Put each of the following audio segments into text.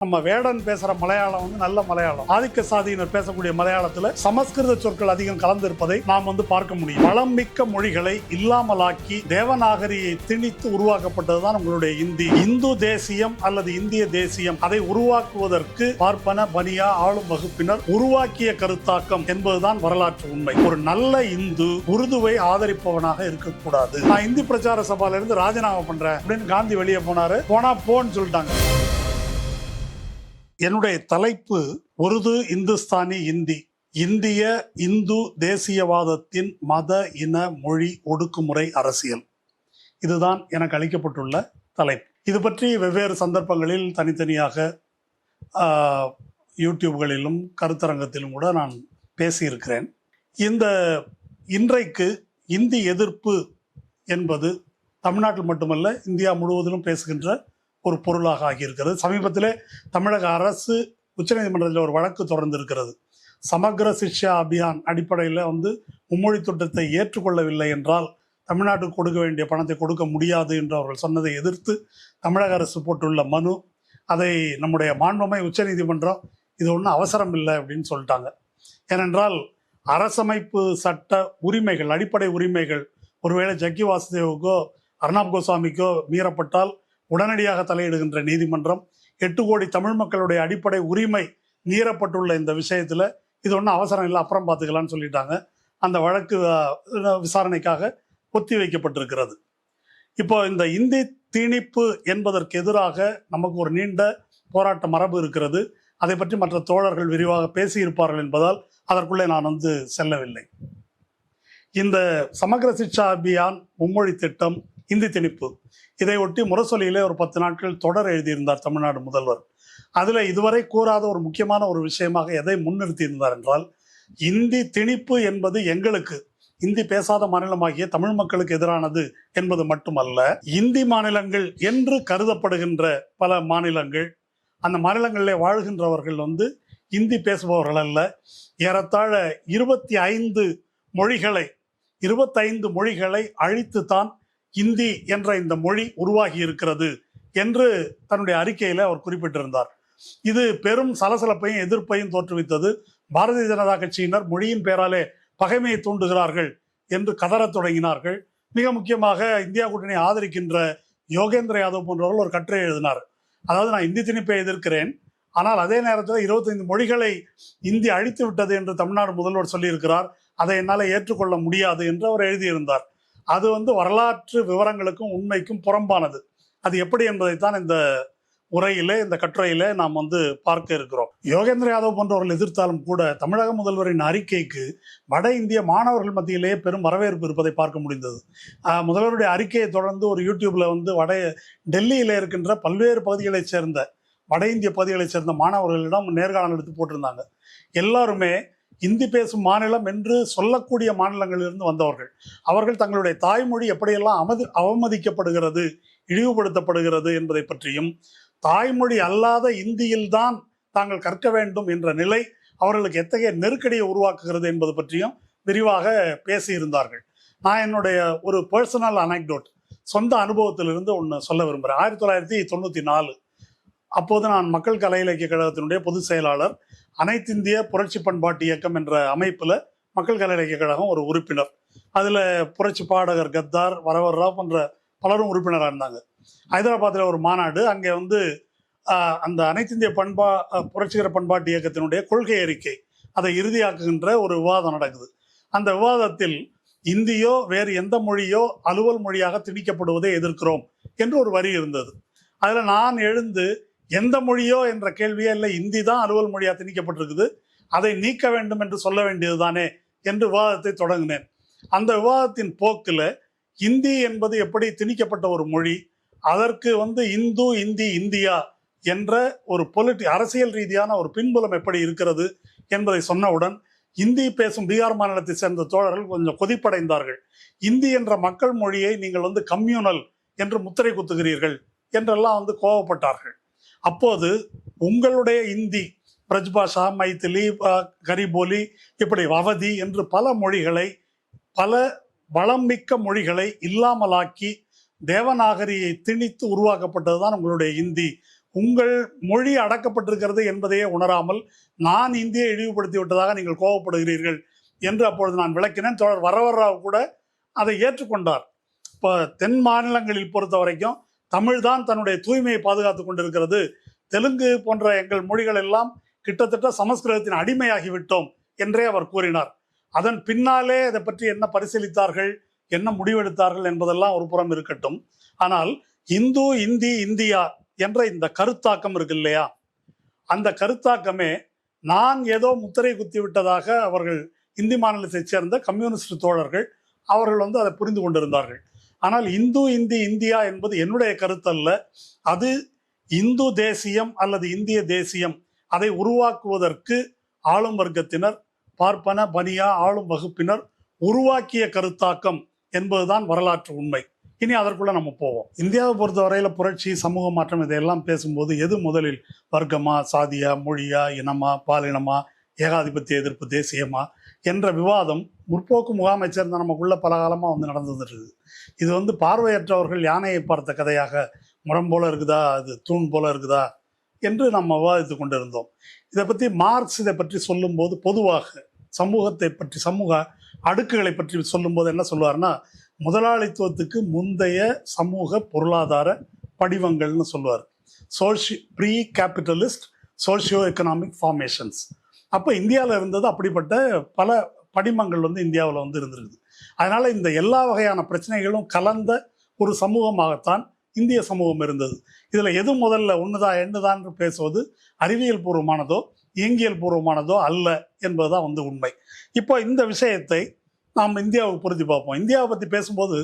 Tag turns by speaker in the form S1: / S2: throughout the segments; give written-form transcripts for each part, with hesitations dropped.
S1: நம்ம வேடன் பேசுற மலையாளம் நல்ல மலையாளம். ஆதிக்க சாதியினர் பேசக்கூடிய மலையாளத்துல சமஸ்கிருத சொற்கள் அதிகம் கலந்திருப்பதை நாம் பார்க்க முடியும். வளம் மிக்க மொழிகளை இல்லாமலாக்கி தேவநாகரியை திணித்து உருவாக்கப்பட்டதுதான் உங்களுடைய இந்தி. இந்து தேசியம் அல்லது இந்திய தேசியம் அதை உருவாக்குவதற்கு பார்ப்பன பனியா ஆளும் வகுப்பினர் உருவாக்கிய கருத்தாக்கம் என்பதுதான் வரலாற்று உண்மை. ஒரு நல்ல இந்து உருதுவை ஆதரிப்பவனாக இருக்கக்கூடாது. நான் இந்தி பிரச்சார சபால இருந்து ராஜினாமா பண்றேன் அப்படின்னு காந்தி வெளியே போன்னு சொல்லிட்டாங்க. என்னுடைய தலைப்பு உருது இந்துஸ்தானி இந்தி, இந்திய இந்து தேசியவாதத்தின் மத இன மொழி ஒடுக்குமுறை அரசியல். இதுதான் எனக்கு அளிக்கப்பட்டுள்ள தலைப்பு. இது பற்றி வெவ்வேறு சந்தர்ப்பங்களில் தனித்தனியாக யூடியூப்களிலும் கருத்தரங்கத்திலும் கூட நான் பேசியிருக்கிறேன். இன்றைக்கு இந்தி எதிர்ப்பு என்பது தமிழ்நாட்டில் மட்டுமல்ல இந்தியா முழுவதிலும் பேசுகின்ற ஒரு பொருளாக ஆகியிருக்கிறது. சமீபத்திலே தமிழக அரசு உச்சநீதிமன்றத்தில் ஒரு வழக்கு தொடர்ந்து இருக்கிறது. சமக்ர சிக்ஷா அபியான் அடிப்படையில் மும்மொழி திட்டத்தை ஏற்றுக்கொள்ளவில்லை என்றால் தமிழ்நாட்டுக்கு கொடுக்க வேண்டிய பணத்தை கொடுக்க முடியாது என்று அவர்கள் சொன்னதை எதிர்த்து தமிழக அரசு போட்டுள்ள மனு, அதை நம்முடைய மாண்புமை உச்சநீதிமன்றம் இது ஒன்றும் அவசரம் இல்லை அப்படின்னு சொல்லிட்டாங்க. ஏனென்றால் அரசமைப்பு சட்ட உரிமைகள், அடிப்படை உரிமைகள் ஒருவேளை ஜக்கி வாசுதேவுக்கோ அர்ணாப் கோஸ்வாமிக்கோ மீறப்பட்டால் உடனடியாக தலையிடுகின்ற நீதிமன்றம், 8 கோடி தமிழ் மக்களுடைய அடிப்படை உரிமை மீறப்பட்டுள்ள இந்த விஷயத்தில் இது ஒன்றும் அவசரம் இல்லை, அப்புறம் பார்த்துக்கலான்னு சொல்லிட்டாங்க. அந்த வழக்கு விசாரணைக்காக ஒத்தி வைக்கப்பட்டிருக்கிறது. இப்போ இந்த இந்தி திணிப்பு என்பதற்கு எதிராக நமக்கு ஒரு நீண்ட போராட்ட மரபு இருக்கிறது. அதை பற்றி மற்ற தோழர்கள் விரிவாக பேசியிருப்பார்கள் என்பதால் அதற்குள்ளே நான் செல்லவில்லை. இந்த சமக்ர சிக்ஷா அபியான், மும்மொழி திட்டம், இந்தி திணிப்பு, இதை ஒட்டி முரசொலியிலே ஒரு 10 நாட்கள் தொடர் எழுதியிருந்தார் தமிழ்நாடு முதல்வர். அதில் இதுவரை கூறாத ஒரு முக்கியமான ஒரு விஷயமாக எதை முன்னிறுத்தி இருந்தார் என்றால், இந்தி திணிப்பு என்பது எங்களுக்கு, இந்தி பேசாத மாநிலமாகிய தமிழ் மக்களுக்கு எதிரானது என்பது மட்டுமல்ல, இந்தி மாநிலங்கள் என்று கருதப்படுகின்ற பல மாநிலங்கள், அந்த மாநிலங்களிலே வாழ்கின்றவர்கள் இந்தி பேசுபவர்கள் அல்ல. ஏறத்தாழ 25 மொழிகளை அழித்துத்தான் இந்தி என்ற இந்த மொழி உருவாகி இருக்கிறது என்று தன்னுடைய அறிக்கையில அவர் குறிப்பிட்டிருந்தார். இது பெரும் சலசலப்பையும் எதிர்ப்பையும் தோற்றுவித்தது. பாரதிய ஜனதா கட்சியினர் மொழியின் பேராலே பகைமையை தூண்டுகிறார்கள் என்று கதறத் தொடங்கினார்கள். மிக முக்கியமாக இந்தியா கூட்டணி ஆதரிக்கின்ற யோகேந்திர யாதவ் போன்றவர்கள் ஒரு கட்டுரை எழுதினார். அதாவது, நான் இந்தி திணிப்பை எதிர்க்கிறேன், ஆனால் அதே நேரத்தில் 25 மொழிகளை இந்தி அழித்து விட்டது என்று தமிழ்நாடு முதல்வர் சொல்லியிருக்கிறார், அதை என்னால் ஏற்றுக்கொள்ள முடியாது என்று அவர் எழுதியிருந்தார். அது வரலாற்று விவரங்களுக்கும் உண்மைக்கும் புறம்பானது. அது எப்படி என்பதைத்தான் இந்த உரையிலே, இந்த கட்டுரையிலே நாம் பார்க்க இருக்கிறோம். யோகேந்திர யாதவ் போன்றவர்கள் எதிர்த்தாலும் கூட தமிழக முதல்வரின் அறிக்கைக்கு வட இந்திய மாணவர்கள் மத்தியிலேயே பெரும் வரவேற்பு இருப்பதை பார்க்க முடிந்தது. முதல்வருடைய அறிக்கையை தொடர்ந்து ஒரு யூடியூப்ல டெல்லியில இருக்கின்ற பல்வேறு பகுதிகளைச் சேர்ந்த, வட இந்திய பகுதிகளைச் சேர்ந்த மாணவர்களிடம் நேர்காணல் எடுத்து போட்டிருந்தாங்க. எல்லாருமே இந்தி பேசும் மாநிலம் என்று சொல்லக்கூடிய மாநிலங்களிலிருந்து வந்தவர்கள். அவர்கள் தங்களுடைய தாய்மொழி எப்படியெல்லாம் அவமதிக்கப்படுகிறது, இழிவுபடுத்தப்படுகிறது என்பதை பற்றியும், தாய்மொழி அல்லாத இந்தியில்தான் தாங்கள் கற்க வேண்டும் என்ற நிலை அவர்களுக்கு எத்தகைய நெருக்கடியை உருவாக்குகிறது என்பது பற்றியும் விரிவாக பேசியிருந்தார்கள். நான் என்னுடைய ஒரு பர்சனல் அனெக்டோட், சொந்த அனுபவத்திலிருந்து ஒன்று சொல்ல விரும்புகிறேன். 1994 அப்போது நான் மக்கள் கலை இலக்கிய கழகத்தினுடைய பொதுச் செயலாளர். அனைத்து இந்திய புரட்சி பண்பாட்டு இயக்கம் என்ற அமைப்பில் மக்கள் கலை இலக்கிய கழகம் ஒரு உறுப்பினர். அதில் புரட்சி பாடகர் கத்தார், வரவர் ராவ் போன்ற பலரும் உறுப்பினராக இருந்தாங்க. ஹைதராபாத்தில் ஒரு மாநாடு, அங்கே அந்த அனைத்து இந்திய புரட்சிகர பண்பாட்டு இயக்கத்தினுடைய கொள்கை அறிக்கை, அதை இறுதியாக்குகின்ற ஒரு விவாதம் நடக்குது. அந்த விவாதத்தில் இந்தியோ வேறு எந்த மொழியோ அலுவல் மொழியாக திணிக்கப்படுவதை எதிர்க்கிறோம் என்று ஒரு வரி இருந்தது. அதில் நான் எழுந்து, எந்த மொழியோ என்ற கேள்வியே இல்லை, இந்தி தான் அலுவல் மொழியாக திணிக்கப்பட்டிருக்குது, அதை நீக்க வேண்டும் என்று சொல்ல வேண்டியதுதானே என்று விவாதத்தை தொடங்கினேன். அந்த விவாதத்தின் போக்கில் இந்தி என்பது எப்படி திணிக்கப்பட்ட ஒரு மொழி, அதற்கு இந்து, இந்தி, இந்தியா என்ற ஒரு அரசியல் ரீதியான ஒரு பின்புலம் எப்படி இருக்கிறது என்பதை சொன்னவுடன் இந்தி பேசும் பீகார் மாநிலத்தை சேர்ந்த தோழர்கள் கொஞ்சம் கொதிப்படைந்தார்கள். இந்தி என்ற மக்கள் மொழியை நீங்கள் கம்யூனல் என்று முத்திரை குத்துகிறீர்கள் என்றெல்லாம் கோபப்பட்டார்கள். அப்போது உங்களுடைய இந்தி, பிரஜ்பாஷா, மைத்திலி, கரிபோலி, இப்படி அவதி என்று பல மொழிகளை, பல வளம் மிக்க மொழிகளை இல்லாமலாக்கி தேவநாகரியை திணித்து உருவாக்கப்பட்டதுதான் உங்களுடைய இந்தி. உங்கள் மொழி அடக்கப்பட்டிருக்கிறது என்பதையே உணராமல் நான் இந்தியை இழிவுபடுத்தி விட்டதாக நீங்கள் கோபப்படுகிறீர்கள் என்று அப்பொழுது நான் விளக்கினேன். தோழர் வரவர்ராவ் கூட அதை ஏற்றுக்கொண்டார். இப்போ தென் மாநிலங்களில் பொறுத்த வரைக்கும் தமிழ் தான் தன்னுடைய தூய்மையை பாதுகாத்து கொண்டிருக்கிறது, தெலுங்கு போன்ற எங்கள் மொழிகள் எல்லாம் கிட்டத்தட்ட சமஸ்கிருதத்தின் அடிமையாகிவிட்டோம் என்றே அவர் கூறினார். அதன் பின்னாலே அதை பற்றி என்ன பரிசீலித்தார்கள், என்ன முடிவெடுத்தார்கள் என்பதெல்லாம் ஒரு புறம் இருக்கட்டும். ஆனால் இந்து, இந்தி, இந்தியா என்ற இந்த கருத்தாக்கம் இருக்கு இல்லையா, அந்த கருத்தாக்கமே நான் ஏதோ முத்திரை குத்தி விட்டதாக அவர்கள் இந்தி மாநிலத்தைச் சேர்ந்த கம்யூனிஸ்ட் தோழர்கள் அவர்கள் அதை புரிந்து கொண்டிருந்தார்கள். ஆனால் இந்து, இந்தி, இந்தியா என்பது என்னுடைய கருத்தல்ல. அது இந்து தேசியம் அல்லது இந்திய தேசியம் அதை உருவாக்குவதற்கு ஆளும் வர்க்கத்தினர், பார்ப்பன பனியா ஆளும் வகுப்பினர் உருவாக்கிய கருத்தாக்கம் என்பதுதான் வரலாற்று உண்மை. இனி அதற்குள்ள நம்ம போவோம். இந்தியாவை பொறுத்த வரையில புரட்சி, சமூக மாற்றம் இதையெல்லாம் பேசும்போது எது முதலில், வர்க்கமா, சாதியா, மொழியா, இனமா, பாலினமா, ஏகாதிபத்திய எதிர்ப்பு, தேசியமா என்ற விவாதம் முற்போக்கு முகாமை சேர்ந்த நமக்குள்ள பல காலமாக நடந்துட்டு இருக்குது. இது பார்வையற்றவர்கள் யானையை பார்த்த கதையாக, முரம் போல இருக்குதா, அது தூண் போல இருக்குதா என்று நம்ம விவாதித்து கொண்டிருந்தோம். இதை பற்றி மார்க்ஸ் இதை பற்றி சொல்லும்போது பொதுவாக சமூகத்தை பற்றி, சமூக அடுக்குகளை பற்றி சொல்லும்போது என்ன சொல்லுவார்னா, முதலாளித்துவத்துக்கு முந்தைய சமூக பொருளாதார படிவங்கள்னு சொல்லுவார். Pre capitalist socio economic formations. அப்போ இந்தியாவில் இருந்தது அப்படிப்பட்ட பல படிமங்கள் இந்தியாவில் இருந்திருக்குது. அதனால இந்த எல்லா வகையான பிரச்சனைகளும் கலந்த ஒரு சமூகமாகத்தான் இந்திய சமூகம் இருந்தது. இதில் எது முதல்ல ஒன்றுதான் என்னதான் பேசுவது அறிவியல் பூர்வமானதோ இயங்கியல் பூர்வமானதோ அல்ல என்பதுதான் உண்மை. இப்போ இந்த விஷயத்தை நாம் இந்தியாவுக்கு பொருத்தி பார்ப்போம். இந்தியாவை பற்றி பேசும்போது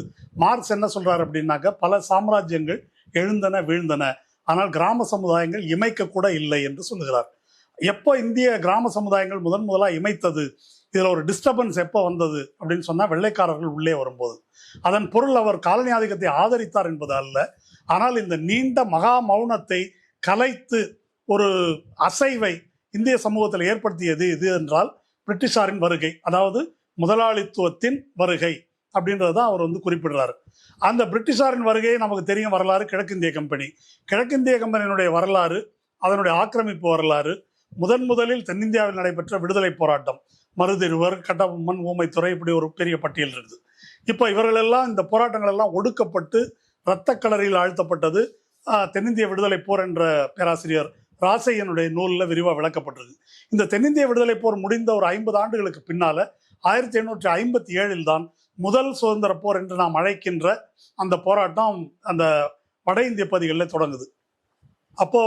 S1: மார்க்ஸ் என்ன சொல்றாரு அப்படின்னாக்க, பல சாம்ராஜ்யங்கள் எழுந்தன வீழ்ந்தன, ஆனால் கிராம சமுதாயங்கள் இமைக்க கூட இல்லை என்று சொல்லுகிறார். எப்போ இந்திய கிராம சமுதாயங்கள் முதலாக இமைத்தது, இதில் ஒரு டிஸ்டர்பன்ஸ் எப்போ வந்தது அப்படின்னு சொன்னால், வெள்ளைக்காரர்கள் உள்ளே வரும்போது. அதன் பொருள் அவர் காலனி ஆதிக்கத்தை ஆதரித்தார் என்பது அல்ல, ஆனால் இந்த நீண்ட மகா மௌனத்தை கலைத்து ஒரு அசைவை இந்திய சமூகத்தில் ஏற்படுத்தியது இது என்றால் பிரிட்டிஷாரின் வருகை, அதாவது முதலாளித்துவத்தின் வருகை அப்படின்றதான் அவர் குறிப்பிடுறாரு. அந்த பிரிட்டிஷாரின் வருகையை நமக்கு தெரியும் வரலாறு, கிழக்கிந்திய கம்பெனி. கிழக்கிந்திய கம்பெனியினுடைய வரலாறு, அதனுடைய ஆக்கிரமிப்பு வரலாறு, முதலில் தென்னிந்தியாவில் நடைபெற்ற விடுதலை போராட்டம், மருதிருவர், கட்டபொம்மன், ஊமைத்துறை, இப்படி ஒரு பெரிய பட்டியல் இருக்குது. இப்போ இவர்கள் எல்லாம், இந்த போராட்டங்கள் எல்லாம் ஒடுக்கப்பட்டு இரத்த களரியில் ஆழ்த்தப்பட்டது தென்னிந்திய விடுதலை போர் என்ற பேராசிரியர் ராசையனுடைய நூலில் விரிவாக விளக்கப்பட்டிருக்கு. இந்த தென்னிந்திய விடுதலை போர் முடிந்த ஒரு 50 ஆண்டுகளுக்கு பின்னால 1857 தான் முதல் சுதந்திர போர் என்று நாம் அழைக்கின்ற அந்த போராட்டம் அந்த வட இந்திய பகுதிகளில் தொடங்குது. அப்போ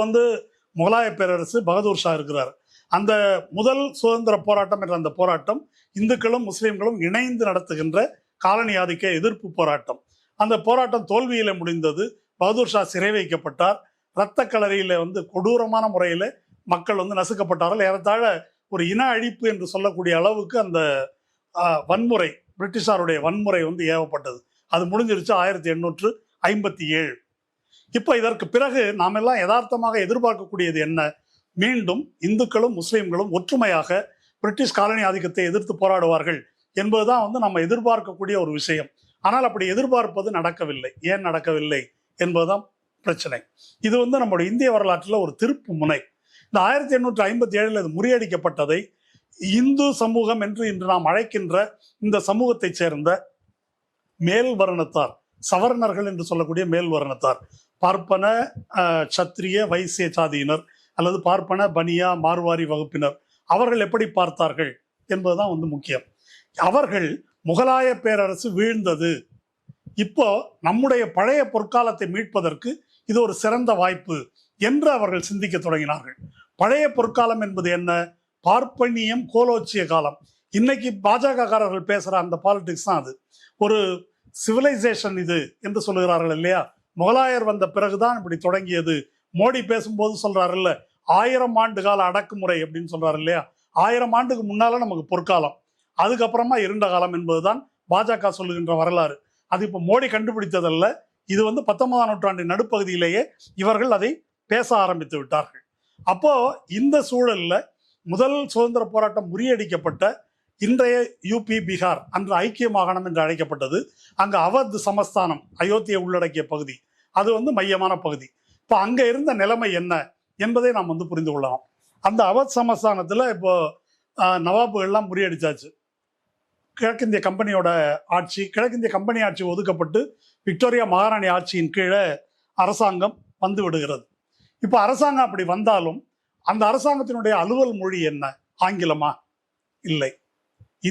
S1: முகலாய பேரரசு பகதூர் ஷா இருக்கிறார். அந்த முதல் சுதந்திர போராட்டம் என்ற அந்த போராட்டம் இந்துக்களும் முஸ்லீம்களும் இணைந்து நடத்துகின்ற காலனி ஆதிக்க எதிர்ப்பு போராட்டம். அந்த போராட்டம் தோல்வியில முடிந்தது. பகதூர் ஷா சிறை வைக்கப்பட்டார். இரத்த களரியில கொடூரமான முறையில மக்கள் நசுக்கப்பட்டார்கள். ஏறத்தாழ ஒரு இன அழிப்பு என்று சொல்லக்கூடிய அளவுக்கு அந்த வன்முறை, பிரிட்டிஷாருடைய வன்முறை ஏவப்பட்டது. அது முடிஞ்சிருச்சு 1857. இப்போ இதற்கு பிறகு நாம் எல்லாம் யதார்த்தமாக எதிர்பார்க்கக்கூடியது என்ன? மீண்டும் இந்துக்களும் முஸ்லீம்களும் ஒற்றுமையாக பிரிட்டிஷ் காலனி ஆதிக்கத்தை எதிர்த்து போராடுவார்கள் என்பதுதான் நம்ம எதிர்பார்க்கக்கூடிய ஒரு விஷயம். ஆனால் அப்படி எதிர்பார்ப்பது நடக்கவில்லை. ஏன் நடக்கவில்லை என்பதுதான் பிரச்சனை. இது நம்முடைய இந்திய வரலாற்றில் ஒரு திருப்பு முனை. இந்த 1857 இது முறியடிக்கப்பட்டதை இந்து சமூகம் என்று இன்று நாம் அழைக்கின்ற இந்த சமூகத்தைச் சேர்ந்த மேல் வர்ணத்தார், சவர்ணர்கள் என்று சொல்லக்கூடிய மேல் வர்ணத்தார், பார்ப்பன, சத்திரிய, வைசிய சாதியினர் அல்லது பார்ப்பன, பனியா, மார்வாரி வகுப்பினர், அவர்கள் எப்படி பார்த்தார்கள் என்பதுதான் முக்கியம். அவர்கள் முகலாய பேரரசு வீழ்ந்தது, இப்போ நம்முடைய பழைய பொற்காலத்தை மீட்பதற்கு இது ஒரு சிறந்த வாய்ப்பு என்று அவர்கள் சிந்திக்க தொடங்கினார்கள். பழைய பொற்காலம் என்பது என்ன? பார்ப்பனியம், கோலோச்சிய காலம். இன்னைக்கு பாஜகக்காரர்கள் பேசுற அந்த பாலிடிக்ஸ் தான் அது. ஒரு சிவிலைசேஷன் இது என்று சொல்லுகிறார்கள் இல்லையா? முகலாயர் வந்த பிறகுதான் இப்படி தொடங்கியது. மோடி பேசும்போது சொல்றாருல்ல, 1000 ஆண்டு கால அடக்குமுறை அப்படின்னு சொல்றாரு இல்லையா? 1000 ஆண்டுக்கு முன்னால நமக்கு பொற்காலம், அதுக்கப்புறமா இருண்ட காலம் என்பதுதான் பாஜக சொல்லுகின்ற வரலாறு. அது இப்போ மோடி கண்டுபிடித்ததல்ல. இது 19ஆம் நூற்றாண்டின் நடுப்பகுதியிலேயே இவர்கள் அதை பேச ஆரம்பித்து விட்டார்கள். அப்போ இந்த சூழல்ல முதல் சுதந்திர போராட்டம் முறியடிக்கப்பட்ட இன்றைய யூபி, பீகார், அன்று ஐக்கிய மாகாணம் என்று அழைக்கப்பட்டது. அங்கு அவத் சமஸ்தானம், அயோத்தியை உள்ளடக்கிய பகுதி, அது மையமான பகுதி. இப்போ அங்க இருந்த நிலைமை என்ன என்பதை நாம் வந்து புரிந்து கொள்ளலாம். அந்த அவத் சமஸ்தானத்துல இப்போ நவாபுகள்லாம் முறியடிச்சாச்சு. கிழக்கிந்திய கம்பெனியோட ஆட்சி, கிழக்கிந்திய கம்பெனி ஆட்சி ஒதுக்கப்பட்டு விக்டோரியா மகாராணி ஆட்சியின் கீழே அரசாங்கம் வந்து விடுகிறது. இப்போ அரசாங்கம் அப்படி வந்தாலும் அந்த அரசாங்கத்தினுடைய அலுவல் மொழி என்ன? ஆங்கிலமா? இல்லை.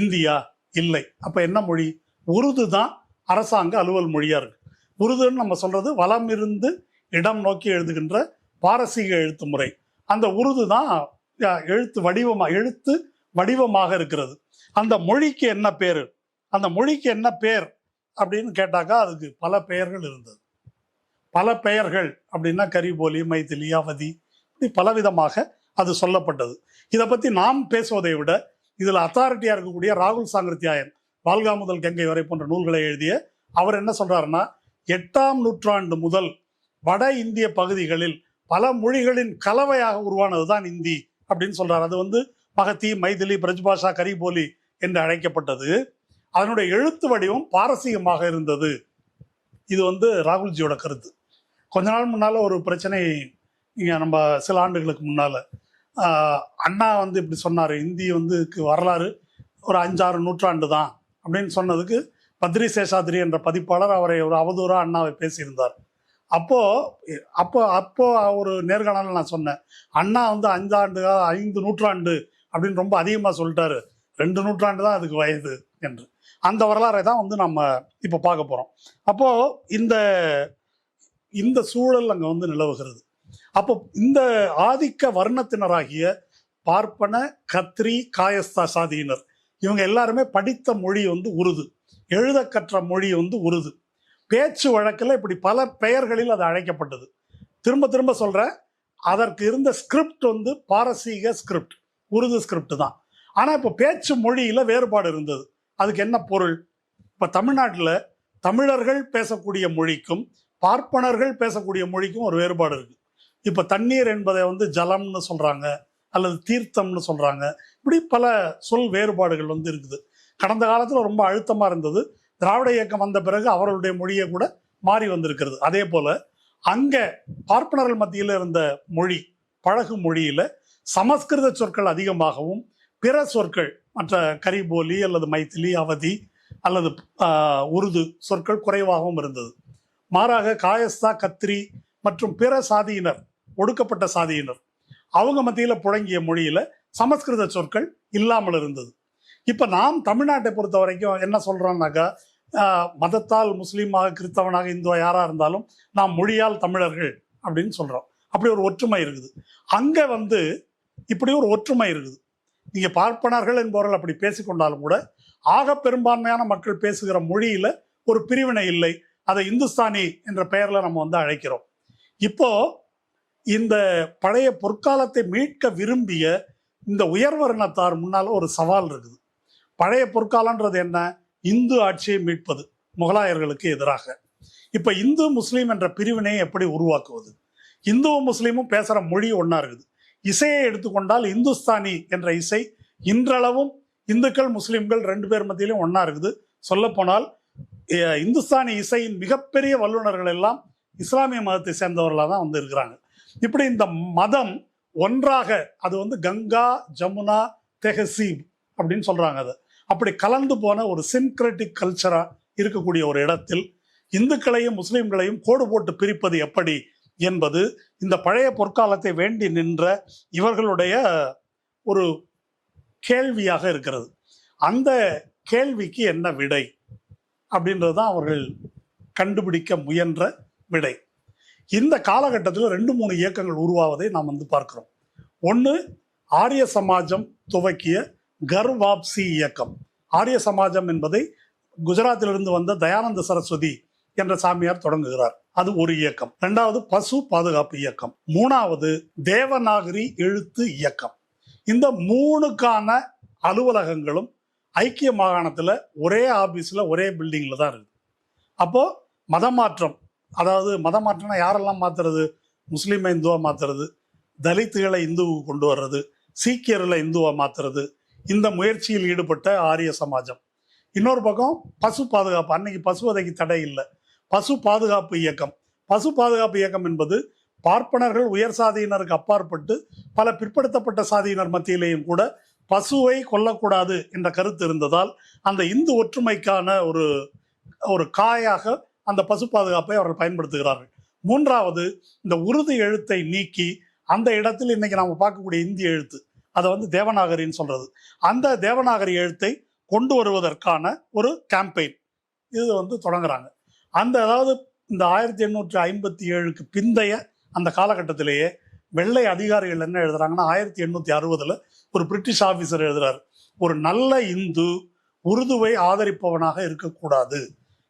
S1: இந்தியா? இல்லை. அப்ப என்ன மொழி? உருது தான் அரசாங்க அலுவல் மொழியா இருக்கு. உருதுன்னு நம்ம சொல்றது வலம் இருந்து இடம் நோக்கி எழுதுகின்ற பாரசீக எழுத்து முறை. அந்த உருது தான் எழுத்து வடிவமாக இருக்கிறது. அந்த மொழிக்கு என்ன பேரு? அந்த மொழிக்கு என்ன பேர் அப்படின்னு கேட்டாக்கா அதுக்கு பல பெயர்கள் இருந்தது. பல பெயர்கள் அப்படின்னா கரிபோலி, மைதிலி, அவதி, இப்படி பலவிதமாக அது சொல்லப்பட்டது. இதை பத்தி நாம் பேசுவதை விட இதுல அத்தாரிட்டியா இருக்கக்கூடிய ராகுல் சாங்கிருத்தியாயன் வால்கா முதல் கங்கை வரை போன்ற நூல்களை எழுதிய அவர் என்ன சொல்றாருன்னா, 8ஆம் நூற்றாண்டு முதல் வட இந்திய பகுதிகளில் பல மொழிகளின் கலவையாக உருவானதுதான் இந்தி அப்படின்னு சொல்றாரு. அது வந்து மகதி, மைதிலி, பிரஜ்பாஷா, கரிபோலி என்று அழைக்கப்பட்டது. அதனுடைய எழுத்து வடிவம் பாரசீகமாக இருந்தது. இது வந்து ராகுல்ஜியோட கருத்து. கொஞ்ச நாள் முன்னால ஒரு பிரச்சனை இங்க நம்ம சில ஆண்டுகளுக்கு முன்னால அண்ணா வந்து இப்படி சொன்னாரு, இந்தி வந்து வரலாறு ஒரு 5-6 நூற்றாண்டு தான் அப்படின்னு சொன்னதுக்கு பத்ரி சேஷாத்ரி என்ற பதிப்பாளர் அவரை ஒரு அவதூறா அண்ணாவை பேசியிருந்தார். அப்போ ஒரு நேர்காணல நான் சொன்னேன், அண்ணா வந்து 5 நூற்றாண்டு அப்படின்னு ரொம்ப அதிகமா சொல்லிட்டாரு, 2 நூற்றாண்டு தான் அதுக்கு வயது என்று. அந்த வரலாறை தான் வந்து நம்ம இப்ப பார்க்க போறோம். அப்போ இந்த சூழல் அங்க வந்து நிலவுகிறது. அப்போ இந்த ஆதிக்க வர்ணத்தினராகிய பார்ப்பன, கத்ரி, காயஸ்தா சாதியினர் இவங்க எல்லாருமே படித்த மொழி வந்து உருது, எழுத கற்ற மொழி வந்து உருது. பேச்சு வழக்கில் இப்படி பல பெயர்களில் அது அழைக்கப்பட்டது. திரும்ப திரும்ப சொல்றேன், அதற்கு இருந்த ஸ்கிரிப்ட் வந்து பாரசீக ஸ்கிரிப்ட், உருது ஸ்கிரிப்ட் தான். ஆனா இப்போ பேச்சு மொழியில வேறுபாடு இருந்தது. அதுக்கு என்ன பொருள்? இப்ப தமிழ்நாட்டில் தமிழர்கள் பேசக்கூடிய மொழிக்கும் பார்ப்பனர்கள் பேசக்கூடிய மொழிக்கும் ஒரு வேறுபாடு இருக்கு. இப்ப தண்ணீர் என்பதை வந்து ஜலம்னு சொல்றாங்க, அல்லது தீர்த்தம்னு சொல்றாங்க. இப்படி பல சொல் வேறுபாடுகள் வந்து இருக்குது. கடந்த காலத்துல ரொம்ப அழுத்தமா இருந்தது. திராவிட இயக்கம் வந்த பிறகு அவர்களுடைய மொழியை கூட மாறி வந்திருக்கிறது. அதே போல அங்க பார்ப்பனர்கள் மத்தியில் இருந்த மொழி, பழகு மொழியில சமஸ்கிருத சொற்கள் அதிகமாகவும் பிற சொற்கள் மற்ற கரிபோலி அல்லது மைத்திலி, அவதி அல்லது உருது சொற்கள் குறைவாகவும் இருந்தது. மாறாக காயஸ்தா, கத்ரி மற்றும் பிற சாதியினர், ஒடுக்கப்பட்ட சாதியினர், அவங்க மத்தியில புழங்கிய மொழியில சமஸ்கிருத சொற்கள் இல்லாமல் இருந்தது. இப்ப நாம் தமிழ்நாட்டை பொறுத்த வரைக்கும் என்ன சொல்றோம்னாக்கா, மதத்தால் முஸ்லீமாக, கிறிஸ்தவனாக, இந்துவா யாரா இருந்தாலும் நாம் மொழியால் தமிழர்கள் அப்படின்னு சொல்றோம். அப்படி ஒரு ஒற்றுமை இருக்குது. அங்க வந்து இப்படி ஒரு ஒற்றுமை இருக்குது. நீங்க பார்ப்பனர்கள் என்பவர்கள் அப்படி பேசிக்கொண்டாலும் கூட ஆக பெரும்பான்மையான மக்கள் பேசுகிற மொழியில ஒரு பிரிவினை இல்லை. அதை இந்துஸ்தானி என்ற பெயர்ல நம்ம வந்து அழைக்கிறோம். இப்போ இந்த பழைய பொற்காலத்தை மீட்க விரும்பிய இந்த உயர்வர்ணத்தார் முன்னால ஒரு சவால் இருக்குது. பழைய பொற்காலன்றது என்ன? இந்து ஆட்சியை மீட்பது முகலாயர்களுக்கு எதிராக. இப்ப இந்து முஸ்லீம் என்ற பிரிவினையை எப்படி உருவாக்குவது? இந்துவும் முஸ்லீமும் பேசுற மொழி ஒன்னா இருக்குது. இசையை எடுத்துக்கொண்டால் இந்துஸ்தானி என்ற இசை இன்றளவும் இந்துக்கள் முஸ்லீம்கள் 2 பேர் மத்தியிலும் ஒன்னா இருக்குது. சொல்ல போனால் இந்துஸ்தானி இசையின் மிகப்பெரிய வல்லுநர்கள் எல்லாம் இஸ்லாமிய மதத்தை சேர்ந்தவர்களாக தான் வந்து இருக்கிறாங்க. இப்படி இந்த மதம் ஒன்றாக, அது வந்து கங்கா, ஜமுனா, தெஹசீப் அப்படின்னு சொல்றாங்க. அது அப்படி கலந்து போன ஒரு சின்கிரட்டிக் கல்ச்சரா இருக்கக்கூடிய ஒரு இடத்தில் இந்துக்களையும் முஸ்லிம்களையும் கோடு போட்டு பிரிப்பது எப்படி என்பது இந்த பழைய பொற்காலத்தை வேண்டி நின்ற இவர்களுடைய ஒரு கேள்வியாக இருக்கிறது. அந்த கேள்விக்கு என்ன விடை அப்படின்றதுதான் அவர்கள் கண்டுபிடிக்க முயன்ற விடை. இந்த காலகட்டத்தில் 2-3 இயக்கங்கள் உருவாவதை நாம் வந்து பார்க்கிறோம். ஒன்று, ஆரிய சமாஜம் துவக்கிய கர்வாப்சி இயக்கம். ஆரிய சமாஜம் என்பதை குஜராத்திலிருந்து வந்த தயானந்த சரஸ்வதி என்ற சாமியார் தொடங்குகிறார். அது ஒரு இயக்கம். 2வது பசு பாதுகாப்பு இயக்கம். 3வது தேவநாகரி எழுத்து இயக்கம். இந்த 3க்கான அலுவலகங்களும் ஐக்கிய மாகாணத்துல ஒரே ஆபீஸ்ல ஒரே பில்டிங்ல தான் இருக்கு. அப்போ மதமாற்றம், அதாவது மதமாற்றம்னா யாரெல்லாம் மாத்துறது? முஸ்லீமை இந்துவா மாத்துறது, தலித்துகளை இந்துவுக்கு கொண்டு வர்றது, சீக்கியர்களை இந்துவா மாத்துறது, இந்த முயற்சியில் ஈடுபட்ட ஆரிய சமாஜம். இன்னொரு பக்கம் பசு பாதுகாப்பு. அன்னைக்கு பசுவதைக்கு தடை இல்லை. பசு பாதுகாப்பு இயக்கம். பசு பாதுகாப்பு இயக்கம் என்பது பார்ப்பனர்கள் உயர் சாதியினருக்கு அப்பாற்பட்டு பல பிற்படுத்தப்பட்ட சாதியினர் மத்தியிலேயும் கூட பசுவை கொல்லக்கூடாது என்ற கருத்து இருந்ததால் அந்த இந்து ஒற்றுமைக்கான ஒரு ஒரு காயாக அந்த பசு பாதுகாப்பை அவர்கள் பயன்படுத்துகிறார்கள். மூன்றாவது, இந்த உருது எழுத்தை நீக்கி அந்த இடத்தில் இன்னைக்கு நாம பார்க்கக்கூடிய இந்திய எழுத்து, அதை வந்து தேவநாகரின்னு சொல்றது, அந்த தேவநாகரி எழுத்தை கொண்டு வருவதற்கான ஒரு கேம்பெயின் இது வந்து தொடங்குறாங்க. அதாவது இந்த 1857க்கு பிந்தைய அந்த காலகட்டத்திலேயே வெள்ளை அதிகாரிகள் என்ன எழுதுறாங்கன்னா, 1860 ஒரு பிரிட்டிஷ் ஆபீசர் எழுதுறாரு, ஒரு நல்ல இந்து உருதுவை ஆதரிப்பவனாக இருக்கக்கூடாது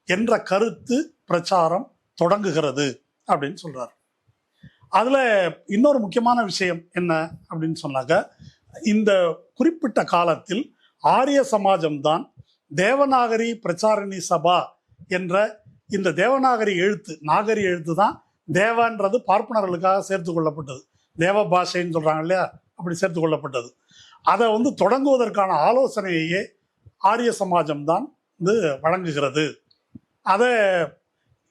S1: என்ற கருத்து பிரச்சாரம் தொடங்குகிறது அப்படின்னு சொல்றாரு. அதுல இன்னொரு முக்கியமான விஷயம் என்ன அப்படின்னு சொன்னாக்க, இந்த குறிப்பிட்ட காலத்தில் ஆரிய சமாஜம் தான் தேவநாகரி பிரச்சாரணி சபா என்ற இந்த தேவநாகரி எழுத்து, நாகரி எழுத்து தான் தேவன்றது பார்ப்பனர்களுக்காக சேர்த்து கொள்ளப்பட்டது, தேவ பாஷைன்னு சொல்றாங்க இல்லையா, அப்படி சேர்த்து கொள்ளப்பட்டது. அதை வந்து தொடங்குவதற்கான ஆலோசனையே ஆரிய சமாஜம் தான் வந்து வழங்குகிறது. அதை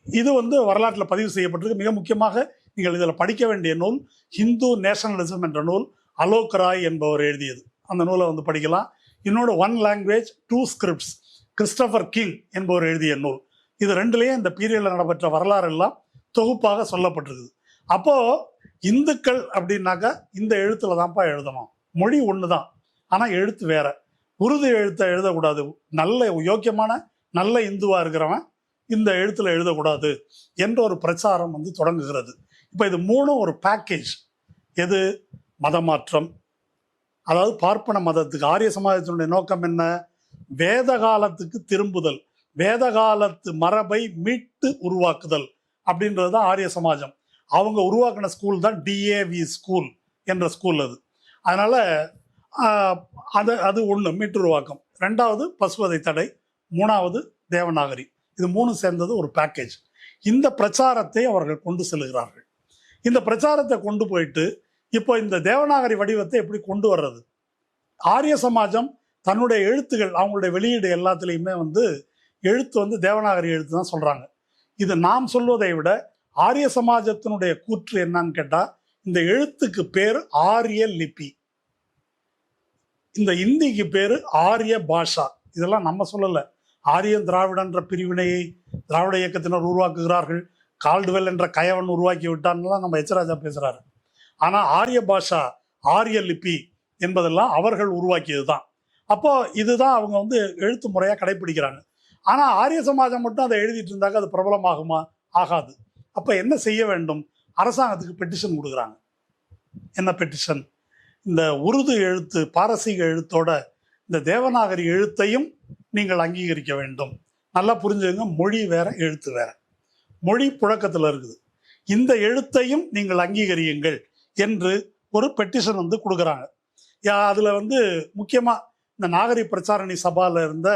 S1: இது வந்து வரலாற்றில் பதிவு செய்யப்பட்டிருக்கு. மிக முக்கியமாக நீங்கள் இதில் படிக்க வேண்டிய நூல் ஹிந்து நேஷனலிசம் என்ற நூல், அலோக் ராய் என்பவர் எழுதியது. அந்த நூலை வந்து படிக்கலாம். இன்னொரு one language two scripts, Christopher King என்பவர் எழுதிய நூல். இது ரெண்டுலேயும் இந்த பீரியடில் நடைபெற்ற வரலாறு எல்லாம் தொகுப்பாக சொல்லப்பட்டிருக்குது. அப்போ இந்துக்கள் அப்படின்னாக்கா இந்த எழுத்துல தான்ப்பா எழுதணும், மொழி ஒன்று தான் ஆனால் எழுத்து வேற, உருது எழுத்தை எழுதக்கூடாது, நல்ல யோக்கியமான நல்ல இந்துவா இருக்கிறவன் இந்த எழுத்துல எழுதக்கூடாது என்ற ஒரு பிரச்சாரம் வந்து தொடங்குகிறது. இப்போ இது மூணும் ஒரு பேக்கேஜ். எது? மதமாற்றம், அதாவது பார்ப்பன மதத்துக்கு ஆரிய சமாஜத்தினுடைய நோக்கம் என்ன? வேத காலத்துக்கு திரும்புதல், வேத காலத்து மரபை மீட்டு உருவாக்குதல் அப்படின்றது தான் ஆரிய சமாஜம். அவங்க உருவாக்கின ஸ்கூல் தான் டிஏவி ஸ்கூல் என்ற ஸ்கூல். அது அதனால அது ஒன்று மீட்டு உருவாக்கம், ரெண்டாவது பசுவதை தடை, மூணாவது தேவநாகரி, இது மூணு சேர்ந்தது ஒரு பேக்கேஜ். இந்த பிரச்சாரத்தை அவர்கள் கொண்டு செல்கிறார்கள். இந்த பிரச்சாரத்தை கொண்டு போயிட்டு இப்போ இந்த தேவநாகரி வடிவத்தை எப்படி கொண்டு வர்றது? ஆரிய சமாஜம் தன்னுடைய எழுத்துகள், அவங்களுடைய வெளியீடு எல்லாத்துலேயுமே வந்து எழுத்து வந்து தேவநாகரி எழுத்து தான் சொல்றாங்க. இது நாம் சொல்வதை விட ஆரிய சமாஜத்தினுடைய கூற்று என்னன்னு கேட்டா, இந்த எழுத்துக்கு பேர் ஆரிய லிபி, இந்த இந்திக்கு பேரு ஆரிய பாஷா. இதெல்லாம் நம்ம சொல்லல, ஆரியன் திராவிடன்ற பிரிவினையை திராவிட இயக்கத்தினர் உருவாக்குகிறார்கள், கால்டுவெல் என்ற கயவன் உருவாக்கி விட்டான்லாம் நம்ம எச்ராஜா பேசுறாரு. ஆனா ஆரிய பாஷா, ஆரிய லிபி என்பதெல்லாம் அவர்கள் உருவாக்கியது தான். அப்போ இதுதான் அவங்க வந்து எழுத்து முறையா கடைபிடிக்கிறாங்க. ஆனா ஆரிய சமாஜம் மட்டும் அதை எழுதிட்டு இருந்தாக்க அது பிரபலமாகுமா? ஆகாது. அப்ப என்ன செய்ய வேண்டும்? அரசாங்கத்துக்கு பெட்டிஷன் கொடுக்குறாங்க. என்ன பெட்டிஷன்? இந்த உருது எழுத்து, பாரசீக எழுத்தோட இந்த தேவநாகரி எழுத்தையும் நீங்கள் அங்கீகரிக்க வேண்டும். நல்லா புரிஞ்சுங்க, மொழி வேற எழுத்து வேற, மொழி புழக்கத்தில் இருக்குது, இந்த எழுத்தையும் நீங்கள் அங்கீகரியுங்கள் என்று ஒரு பெட்டிஷன் வந்து கொடுக்குறாங்க. அதுல வந்து முக்கியமா இந்த நாகரி பிரச்சாரணி சபால இருந்த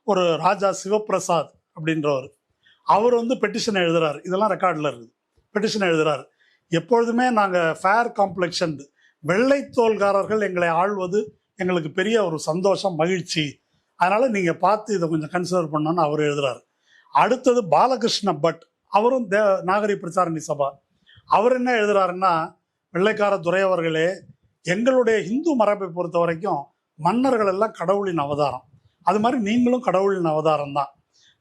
S1: ஒரு ராஜா சிவபிரசாத் அப்படின்றவர், அவர் வந்து பெட்டிஷன் எழுதுறாரு. இதெல்லாம் ரெக்கார்டில் இருக்குது. பெட்டிஷன் எழுதுறாரு, எப்பொழுதுமே நாங்கள் ஃபேர் காம்ப்ளெக்ஷன், வெள்ளைத்தோல்காரர்கள் எங்களை ஆள்வது எங்களுக்கு பெரிய ஒரு சந்தோஷம், மகிழ்ச்சி, அதனால நீங்க பார்த்து இதை கொஞ்சம் கன்சிடர் பண்ணணும்னு அவர் எழுதுறாரு. அடுத்தது பாலகிருஷ்ண பட், அவரும் நாகரி பிரச்சாரணி சபா, அவர் என்ன எழுதுறாருன்னா, வெள்ளைக்கார துறையவர்களே, எங்களுடைய இந்து மரபை பொறுத்த வரைக்கும் மன்னர்கள் எல்லாம் கடவுளின் அவதாரம், அது மாதிரி நீங்களும் கடவுளின் அவதாரம் தான்.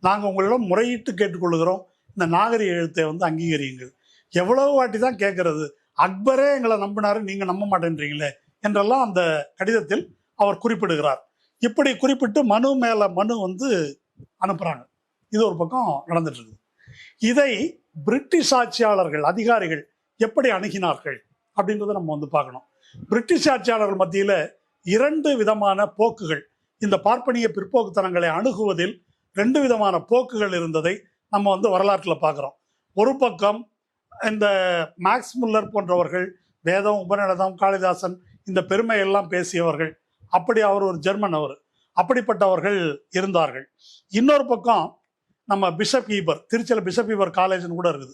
S1: நாங்கள் உங்களிடம் முறையிட்டு கேட்டுக்கொள்கிறோம், இந்த நாகரி எழுத்தை வந்து அங்கீகரியுங்கள். எவ்வளவு வாட்டி தான் கேட்கறது, அக்பரே எங்களை நம்பினாரு, நீங்க நம்ப மாட்டேன்றீங்களே என்றெல்லாம் அந்த கடிதத்தில் அவர் குறிப்பிடுகிறார். இப்படி குறிப்பிட்டு மனு மேல மனு வந்து அனுப்புறாங்க. இது ஒரு பக்கம் நடந்துட்டு இருக்கு. இதை பிரிட்டிஷ் ஆட்சியாளர்கள், அதிகாரிகள் எப்படி அணுகினார்கள் அப்படின்றத நம்ம வந்து பார்க்கணும். பிரிட்டிஷ் ஆட்சியாளர்கள் மத்தியில இரண்டு விதமான போக்குகள், இந்த பார்ப்பனிய பிற்போக்குத்தனங்களை அணுகுவதில் ரெண்டு விதமான போக்குகள் இருந்ததை நம்ம வந்து வரலாற்றில் பார்க்குறோம். ஒரு பக்கம் இந்த மேக்ஸ் முல்லர் போன்றவர்கள், வேதம், உபநிடதம், காளிதாசன் இந்த பெருமையெல்லாம் பேசியவர்கள், அப்படி அவர் ஒரு ஜெர்மன், அவர் அப்படிப்பட்டவர்கள் இருந்தார்கள். இன்னொரு பக்கம் நம்ம பிஷப் ஹீபர், திருச்சியில் பிஷப் ஹீபர் காலேஜ்னு கூட இருக்குது,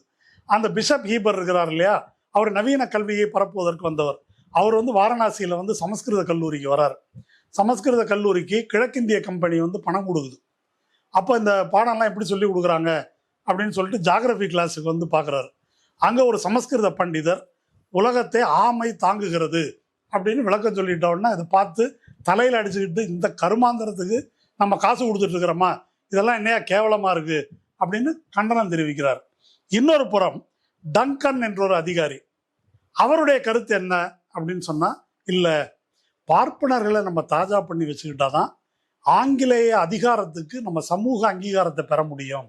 S1: அந்த பிஷப் ஹீபர் இருக்கிறார் இல்லையா, அவர் நவீன கல்வியை பரப்புவதற்கு வந்தவர். அவர் வந்து வாரணாசியில் வந்து சமஸ்கிருத கல்லூரிக்கு வரார். சமஸ்கிருத கல்லூரிக்கு கிழக்கிந்திய கம்பெனி வந்து பணம் கொடுக்குது. அப்போ இந்த பாடம்லாம் எப்படி சொல்லி கொடுக்குறாங்க அப்படின்னு சொல்லிட்டு ஜாகிரபி கிளாஸுக்கு வந்து பார்க்குறாரு. அங்க ஒரு சமஸ்கிருத பண்டிதர் உலகத்தை ஆமை தாங்குகிறது அப்படின்னு விளக்கம் சொல்லிட்டோன்னா இதை பார்த்து தலையில் அடிச்சுக்கிட்டு இந்த கருமாந்திரத்துக்கு நம்ம காசு கொடுத்துட்டு இருக்கிறோமா, இதெல்லாம் என்னையா கேவலமா இருக்கு அப்படின்னு கண்டனம் தெரிவிக்கிறார். இன்னொரு புறம் டங்கன் என்ற ஒரு அதிகாரி, அவருடைய கருத்து என்ன அப்படின்னு சொன்னா, இல்ல பார்ப்பனர்களை நம்ம தாஜா பண்ணி வச்சுக்கிட்டாதான் ஆங்கிலேய அதிகாரத்துக்கு நம்ம சமூக அங்கீகாரத்தை பெற முடியும்.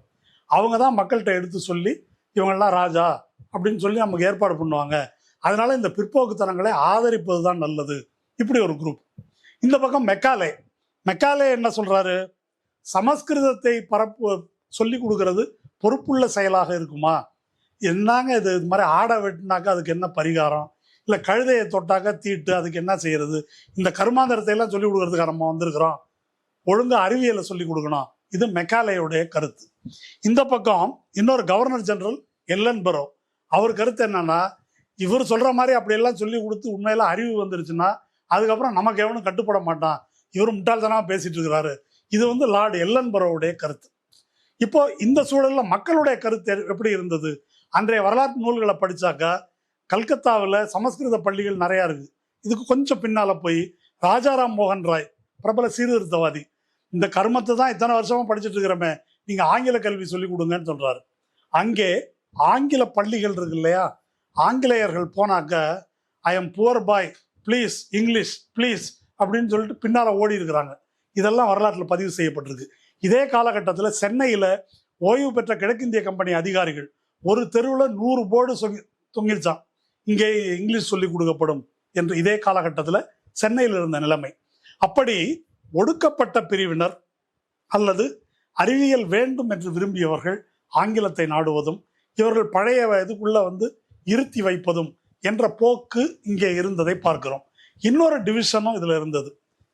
S1: அவங்க தான் மக்கள்கிட்ட எடுத்து சொல்லி இவங்கெல்லாம் ராஜா அப்படின்னு சொல்லி நமக்கு ஏற்பாடு பண்ணுவாங்க. அதனால இந்த பிற்போக்குத்தனங்களை ஆதரிப்பது தான் நல்லது. இப்படி ஒரு குரூப். இந்த பக்கம் மெக்காலே என்ன சொல்றாரு, சமஸ்கிருதத்தை சொல்லி கொடுக்கறது பொறுப்புள்ள செயலாக இருக்குமா? என்னங்க இது மாதிரி ஆடை வெட்டினாக்கா அதுக்கு என்ன பரிகாரம், இல்லை கழுதையை தொட்டாக்கா தீட்டு, அதுக்கு என்ன செய்யறது? இந்த கருமாந்திரத்தை எல்லாம் சொல்லிக் கொடுக்கறதுக்காக நம்ம வந்திருக்கிறோம். ஒழுங்கா அறிவியலை சொல்லிக் கொடுக்கணும். இது மெக்காலேயுடைய கருத்து. இந்த பக்கம் இன்னொரு கவர்னர் ஜெனரல் எல்லன்பரோ, அவர் கருத்து என்னன்னா, இவர் சொல்ற மாதிரி அப்படியெல்லாம் சொல்லி கொடுத்து உண்மையில அறிவு வந்துருச்சுன்னா அதுக்கப்புறம் நமக்கு எவனும் கட்டுப்பட மாட்டான், இவர் முட்டாள்தனமா பேசிட்டு இருக்கிறாரு. இது லார்டு எல்லன்பரோவுடைய கருத்து. இப்போ இந்த சூழல்ல மக்களுடைய கருத்து எப்படி இருந்தது? அன்றைய வரலாற்று நூல்களை படிச்சாக்கா கல்கத்தாவில் சமஸ்கிருத பள்ளிகள் நிறைய இருக்கு. இதுக்கு கொஞ்சம் பின்னால போய் ராஜாராம் மோகன் ராய், பிரபல சீர்திருத்தவாதி, இந்த கர்மத்தை தான் இத்தனை வருஷமா படிச்சுட்டு இருக்கிறோமே, நீங்க ஆங்கில கல்வி சொல்லி கொடுங்கன்னு சொல்றாரு. அங்கே ஆங்கில பள்ளிகள் இருக்கு இல்லையா, ஆங்கிலேயர்கள் போனாக்க I am poor boy please English please அப்படின்னு சொல்லிட்டு பின்னால ஓடி இருக்கிறாங்க. இதெல்லாம் வரலாற்றில் பதிவு செய்யப்பட்டிருக்கு. இதே காலகட்டத்தில் சென்னையில் ஓய்வு பெற்ற கிழக்கிந்திய கம்பெனி அதிகாரிகள் ஒரு தெருவில் 100 போர்டு தொங்கிருச்சான், இங்கே இங்கிலீஷ் சொல்லி கொடுக்கப்படும் என்று. இதே காலகட்டத்தில் சென்னையில் இருந்த நிலைமை. அப்படி ஒடுக்கப்பட்ட பிரிவினர் அல்லது அறிவியல் வேண்டும் என்று விரும்பியவர்கள் ஆங்கிலத்தை நாடுவதும் இவர்கள் பழைய இதுக்குள்ள இருத்தி வைப்பதும் என்ற போக்கு இங்கே இருந்ததை பார்க்கிறோம். இன்னொரு டிவிஷனும் இதுல இருந்தது.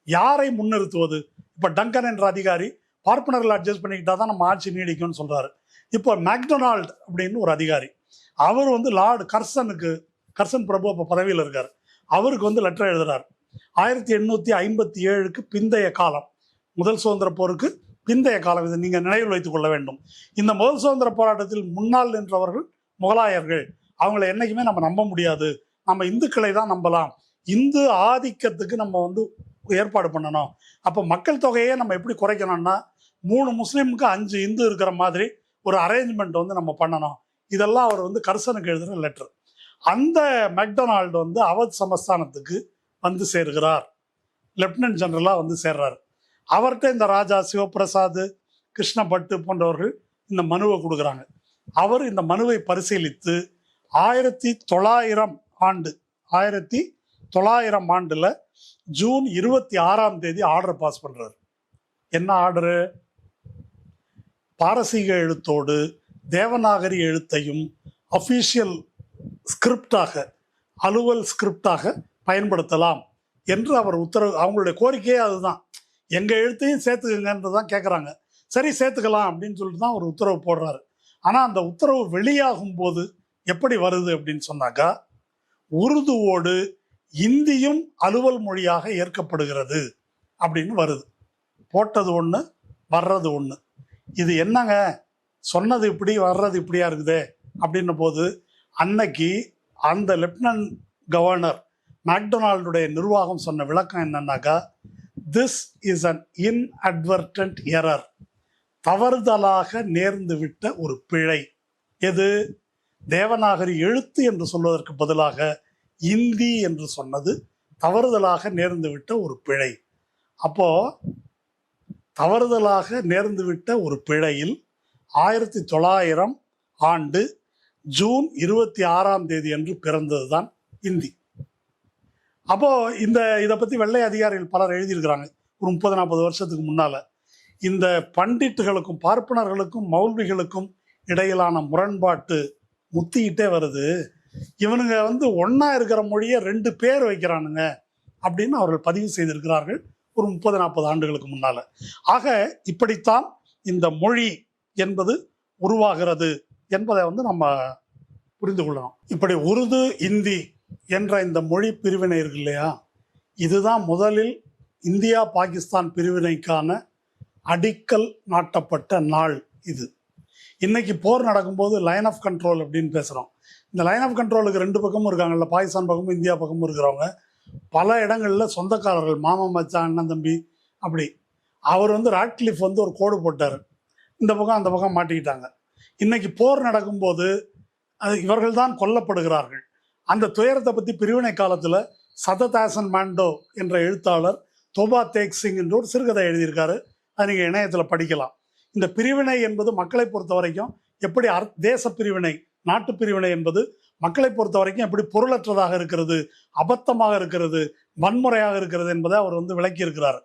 S1: யாரை முன்னிறுத்துவது? இப்ப டங்கன் என்ற அதிகாரி பார்ப்பனர்கள் அட்ஜஸ்ட் பண்ணிக்கிட்டாதான் நம்ம ஆட்சி நீடிக்கும்னு சொல்றாரு. இப்போ மேக்டொனால்டு அப்படின்னு ஒரு அதிகாரி, அவர் லார்டு கர்சன் பிரபு அப்ப பதவியில் இருக்காரு. அவருக்கு லெட்டர் எழுதுறாரு. 1857க்கு பிந்தைய காலம், முதல் சுதந்திர போருக்கு பிந்தைய காலம், இதை நீங்க நினைவில் வைத்துக் கொள்ள வேண்டும். இந்த முதல் சுதந்திர போராட்டத்தில் முன்னால் நின்றவர்கள் முகலாயர்கள், அவங்களை என்னைக்குமே நம்ம நம்ப முடியாது, நம்ம இந்துக்களை தான் நம்பலாம், இந்து ஆதிக்கத்துக்கு நம்ம ஏற்பாடு பண்ணணும். அப்போ மக்கள் தொகையை நம்ம எப்படி குறைக்கணும்னா 3 முஸ்லீமுக்கு 5 இந்து இருக்கிற மாதிரி ஒரு அரேஞ்ச்மெண்ட் நம்ம பண்ணணும். இதெல்லாம் அவர் கர்சனுக்கு எழுதுகிற லெட்டர். அந்த மெக்டொனால்டு அவத் சமஸ்தானத்துக்கு சேர்கிறார், லெப்டினன்ட் ஜெனரலா சேர்றாரு. அவர்கிட்ட இந்த ராஜா சிவபிரசாத், கிருஷ்ண பட்டு போன்றவர்கள் இந்த மனுவை கொடுக்குறாங்க. அவர் இந்த மனுவை பரிசீலித்து 1900 ஆண்டுல ஜூன் 26 ஆர்டர் பாஸ் பண்றாரு. என்ன ஆர்டரு? பாரசீக எழுத்தோடு தேவநாகரி எழுத்தையும் அபிஷியல் ஸ்கிரிப்டாக, அலுவல் ஸ்கிரிப்டாக பயன்படுத்தலாம் என்று அவர் உத்தரவு. அவங்களுடைய கோரிக்கையே அதுதான், எங்க எழுத்தையும் சேர்த்துக்கங்கன்றதான் கேட்குறாங்க. சரி சேர்த்துக்கலாம் அப்படின்னு சொல்லிட்டு தான் ஒரு உத்தரவு போடுறாரு. ஆனா அந்த உத்தரவு வெளியாகும் போது எப்படி வருது அப்படின்னு சொன்னாக்கா, உருதுவோடு இந்தியும் அலுவல் மொழியாக ஏற்கப்படுகிறது அப்படின்னு வருது. போட்டது ஒண்ணு, வர்றது ஒண்ணு. இது என்னங்க, சொன்னது இப்படி வர்றது இப்படியா இருக்குதே அப்படின்ன போது அன்னைக்கு அந்த லெப்டினன்ட் கவர்னர் மேக்டொனால்டுடைய நிர்வாகம் சொன்ன விளக்கம் என்னன்னாக்கா, திஸ் இஸ் அன் இன்அட்வர்டன்ட் எரர், தவறுதலாக நேர்ந்து விட்ட ஒரு பிழை. எது? தேவநாகரி எழுத்து என்று சொல்வதற்கு பதிலாக இந்தி என்று சொன்னது தவறுதலாக நேர்ந்து விட்ட ஒரு பிழை. அப்போ தவறுதலாக நேர்ந்து விட்ட ஒரு பிழையில் 1900 ஆண்டு ஜூன் 26 அன்று பிறந்ததுதான் இந்தி. அப்போ இதை பத்தி வெள்ளை அதிகாரிகள் பலர் எழுதியிருக்கிறாங்க ஒரு 30-40 வருஷத்துக்கு முன்னால. இந்த பண்டிட்டுகளுக்கும் பார்ப்பனர்களுக்கும் மௌல்விகளுக்கும் இடையிலான முரண்பாட்டு முத்திக்கிட்டே வருது. இவனுங்க ஒன்னா இருக்கிற மொழியை 2 பேர் வைக்கிறானுங்க அப்படின்னு அவர்கள் பதிவு செய்திருக்கிறார்கள் ஒரு 30-40 ஆண்டுகளுக்கு முன்னால. ஆக இப்படித்தான் இந்த மொழி என்பது உருவாகிறது என்பதை நம்ம புரிந்து கொள்ளணும். இப்படி உருது இந்தி என்ற இந்த மொழி பிரிவினை இருக்கு இல்லையா, இதுதான் முதலில் இந்தியா பாகிஸ்தான் பிரிவினைக்கான அடிக்கல் நாட்டப்பட்ட நாள் இது. இன்னைக்கு போர் நடக்கும்போது லைன் ஆஃப் கண்ட்ரோல் அப்படின்னு பேசுறோம். இந்த லைன் ஆஃப் கண்ட்ரோலுக்கு ரெண்டு பக்கமும் இருக்காங்கல்ல, பாகிஸ்தான் பக்கமும் இந்தியா பக்கமும் இருக்கிறவங்க பல இடங்கள்ல சொந்தக்காரர்கள், மாமா மச்சான் அண்ணன் தம்பி அப்படி. அவர் வந்து ராட்கிளிஃப் வந்து ஒரு கோடு போட்டார், இந்த பக்கம் அந்த பக்கம் மாட்டிக்கிட்டாங்க. இன்னைக்கு போர் நடக்கும்போது இவர்கள் தான் கொல்லப்படுகிறார்கள். அந்த துயரத்தை பற்றி பிரிவினை காலத்தில் சததாசன் மாண்டோ என்ற எழுத்தாளர் தோபா தேக் சிங் என்று ஒரு சிறுகதை எழுதியிருக்காரு. அதை நீங்கள் இணையத்தில் படிக்கலாம். இந்த பிரிவினை என்பது மக்களை பொறுத்த வரைக்கும் எப்படி தேச பிரிவினை, நாட்டு பிரிவினை என்பது மக்களை பொறுத்த வரைக்கும் எப்படி பொருளற்றதாக இருக்கிறது, அபத்தமாக இருக்கிறது, வன்முறையாக இருக்கிறது என்பதை அவர் வந்து விளக்கி இருக்கிறார்.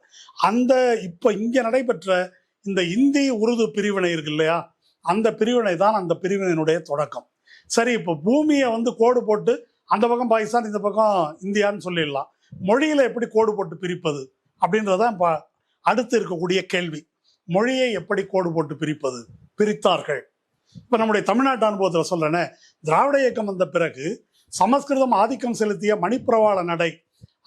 S1: அந்த இப்போ இங்கே நடைபெற்ற இந்த இந்தி உருது பிரிவினை இருக்கு இல்லையா, அந்த பிரிவினை தான் அந்த பிரிவினையினுடைய தொடக்கம். சரி, இப்போ பூமியை வந்து கோடு போட்டு அந்த பக்கம் பாகிஸ்தான் இந்த பக்கம் இந்தியான்னு சொல்லிடலாம். மொழியில எப்படி கோடு போட்டு பிரிப்பது அப்படின்றதான் இப்போ அடுத்து இருக்கக்கூடிய கேள்வி. மொழியை எப்படி கோடு போட்டு பிரிப்பது? பிரித்தார்கள். இப்போ நம்முடைய தமிழ்நாட்டு அனுபவத்தில் சொல்றேனே, திராவிட இயக்கம் வந்த பிறகு சமஸ்கிருதம் ஆதிக்கம் செலுத்திய மணிப்பிரவாள நடை,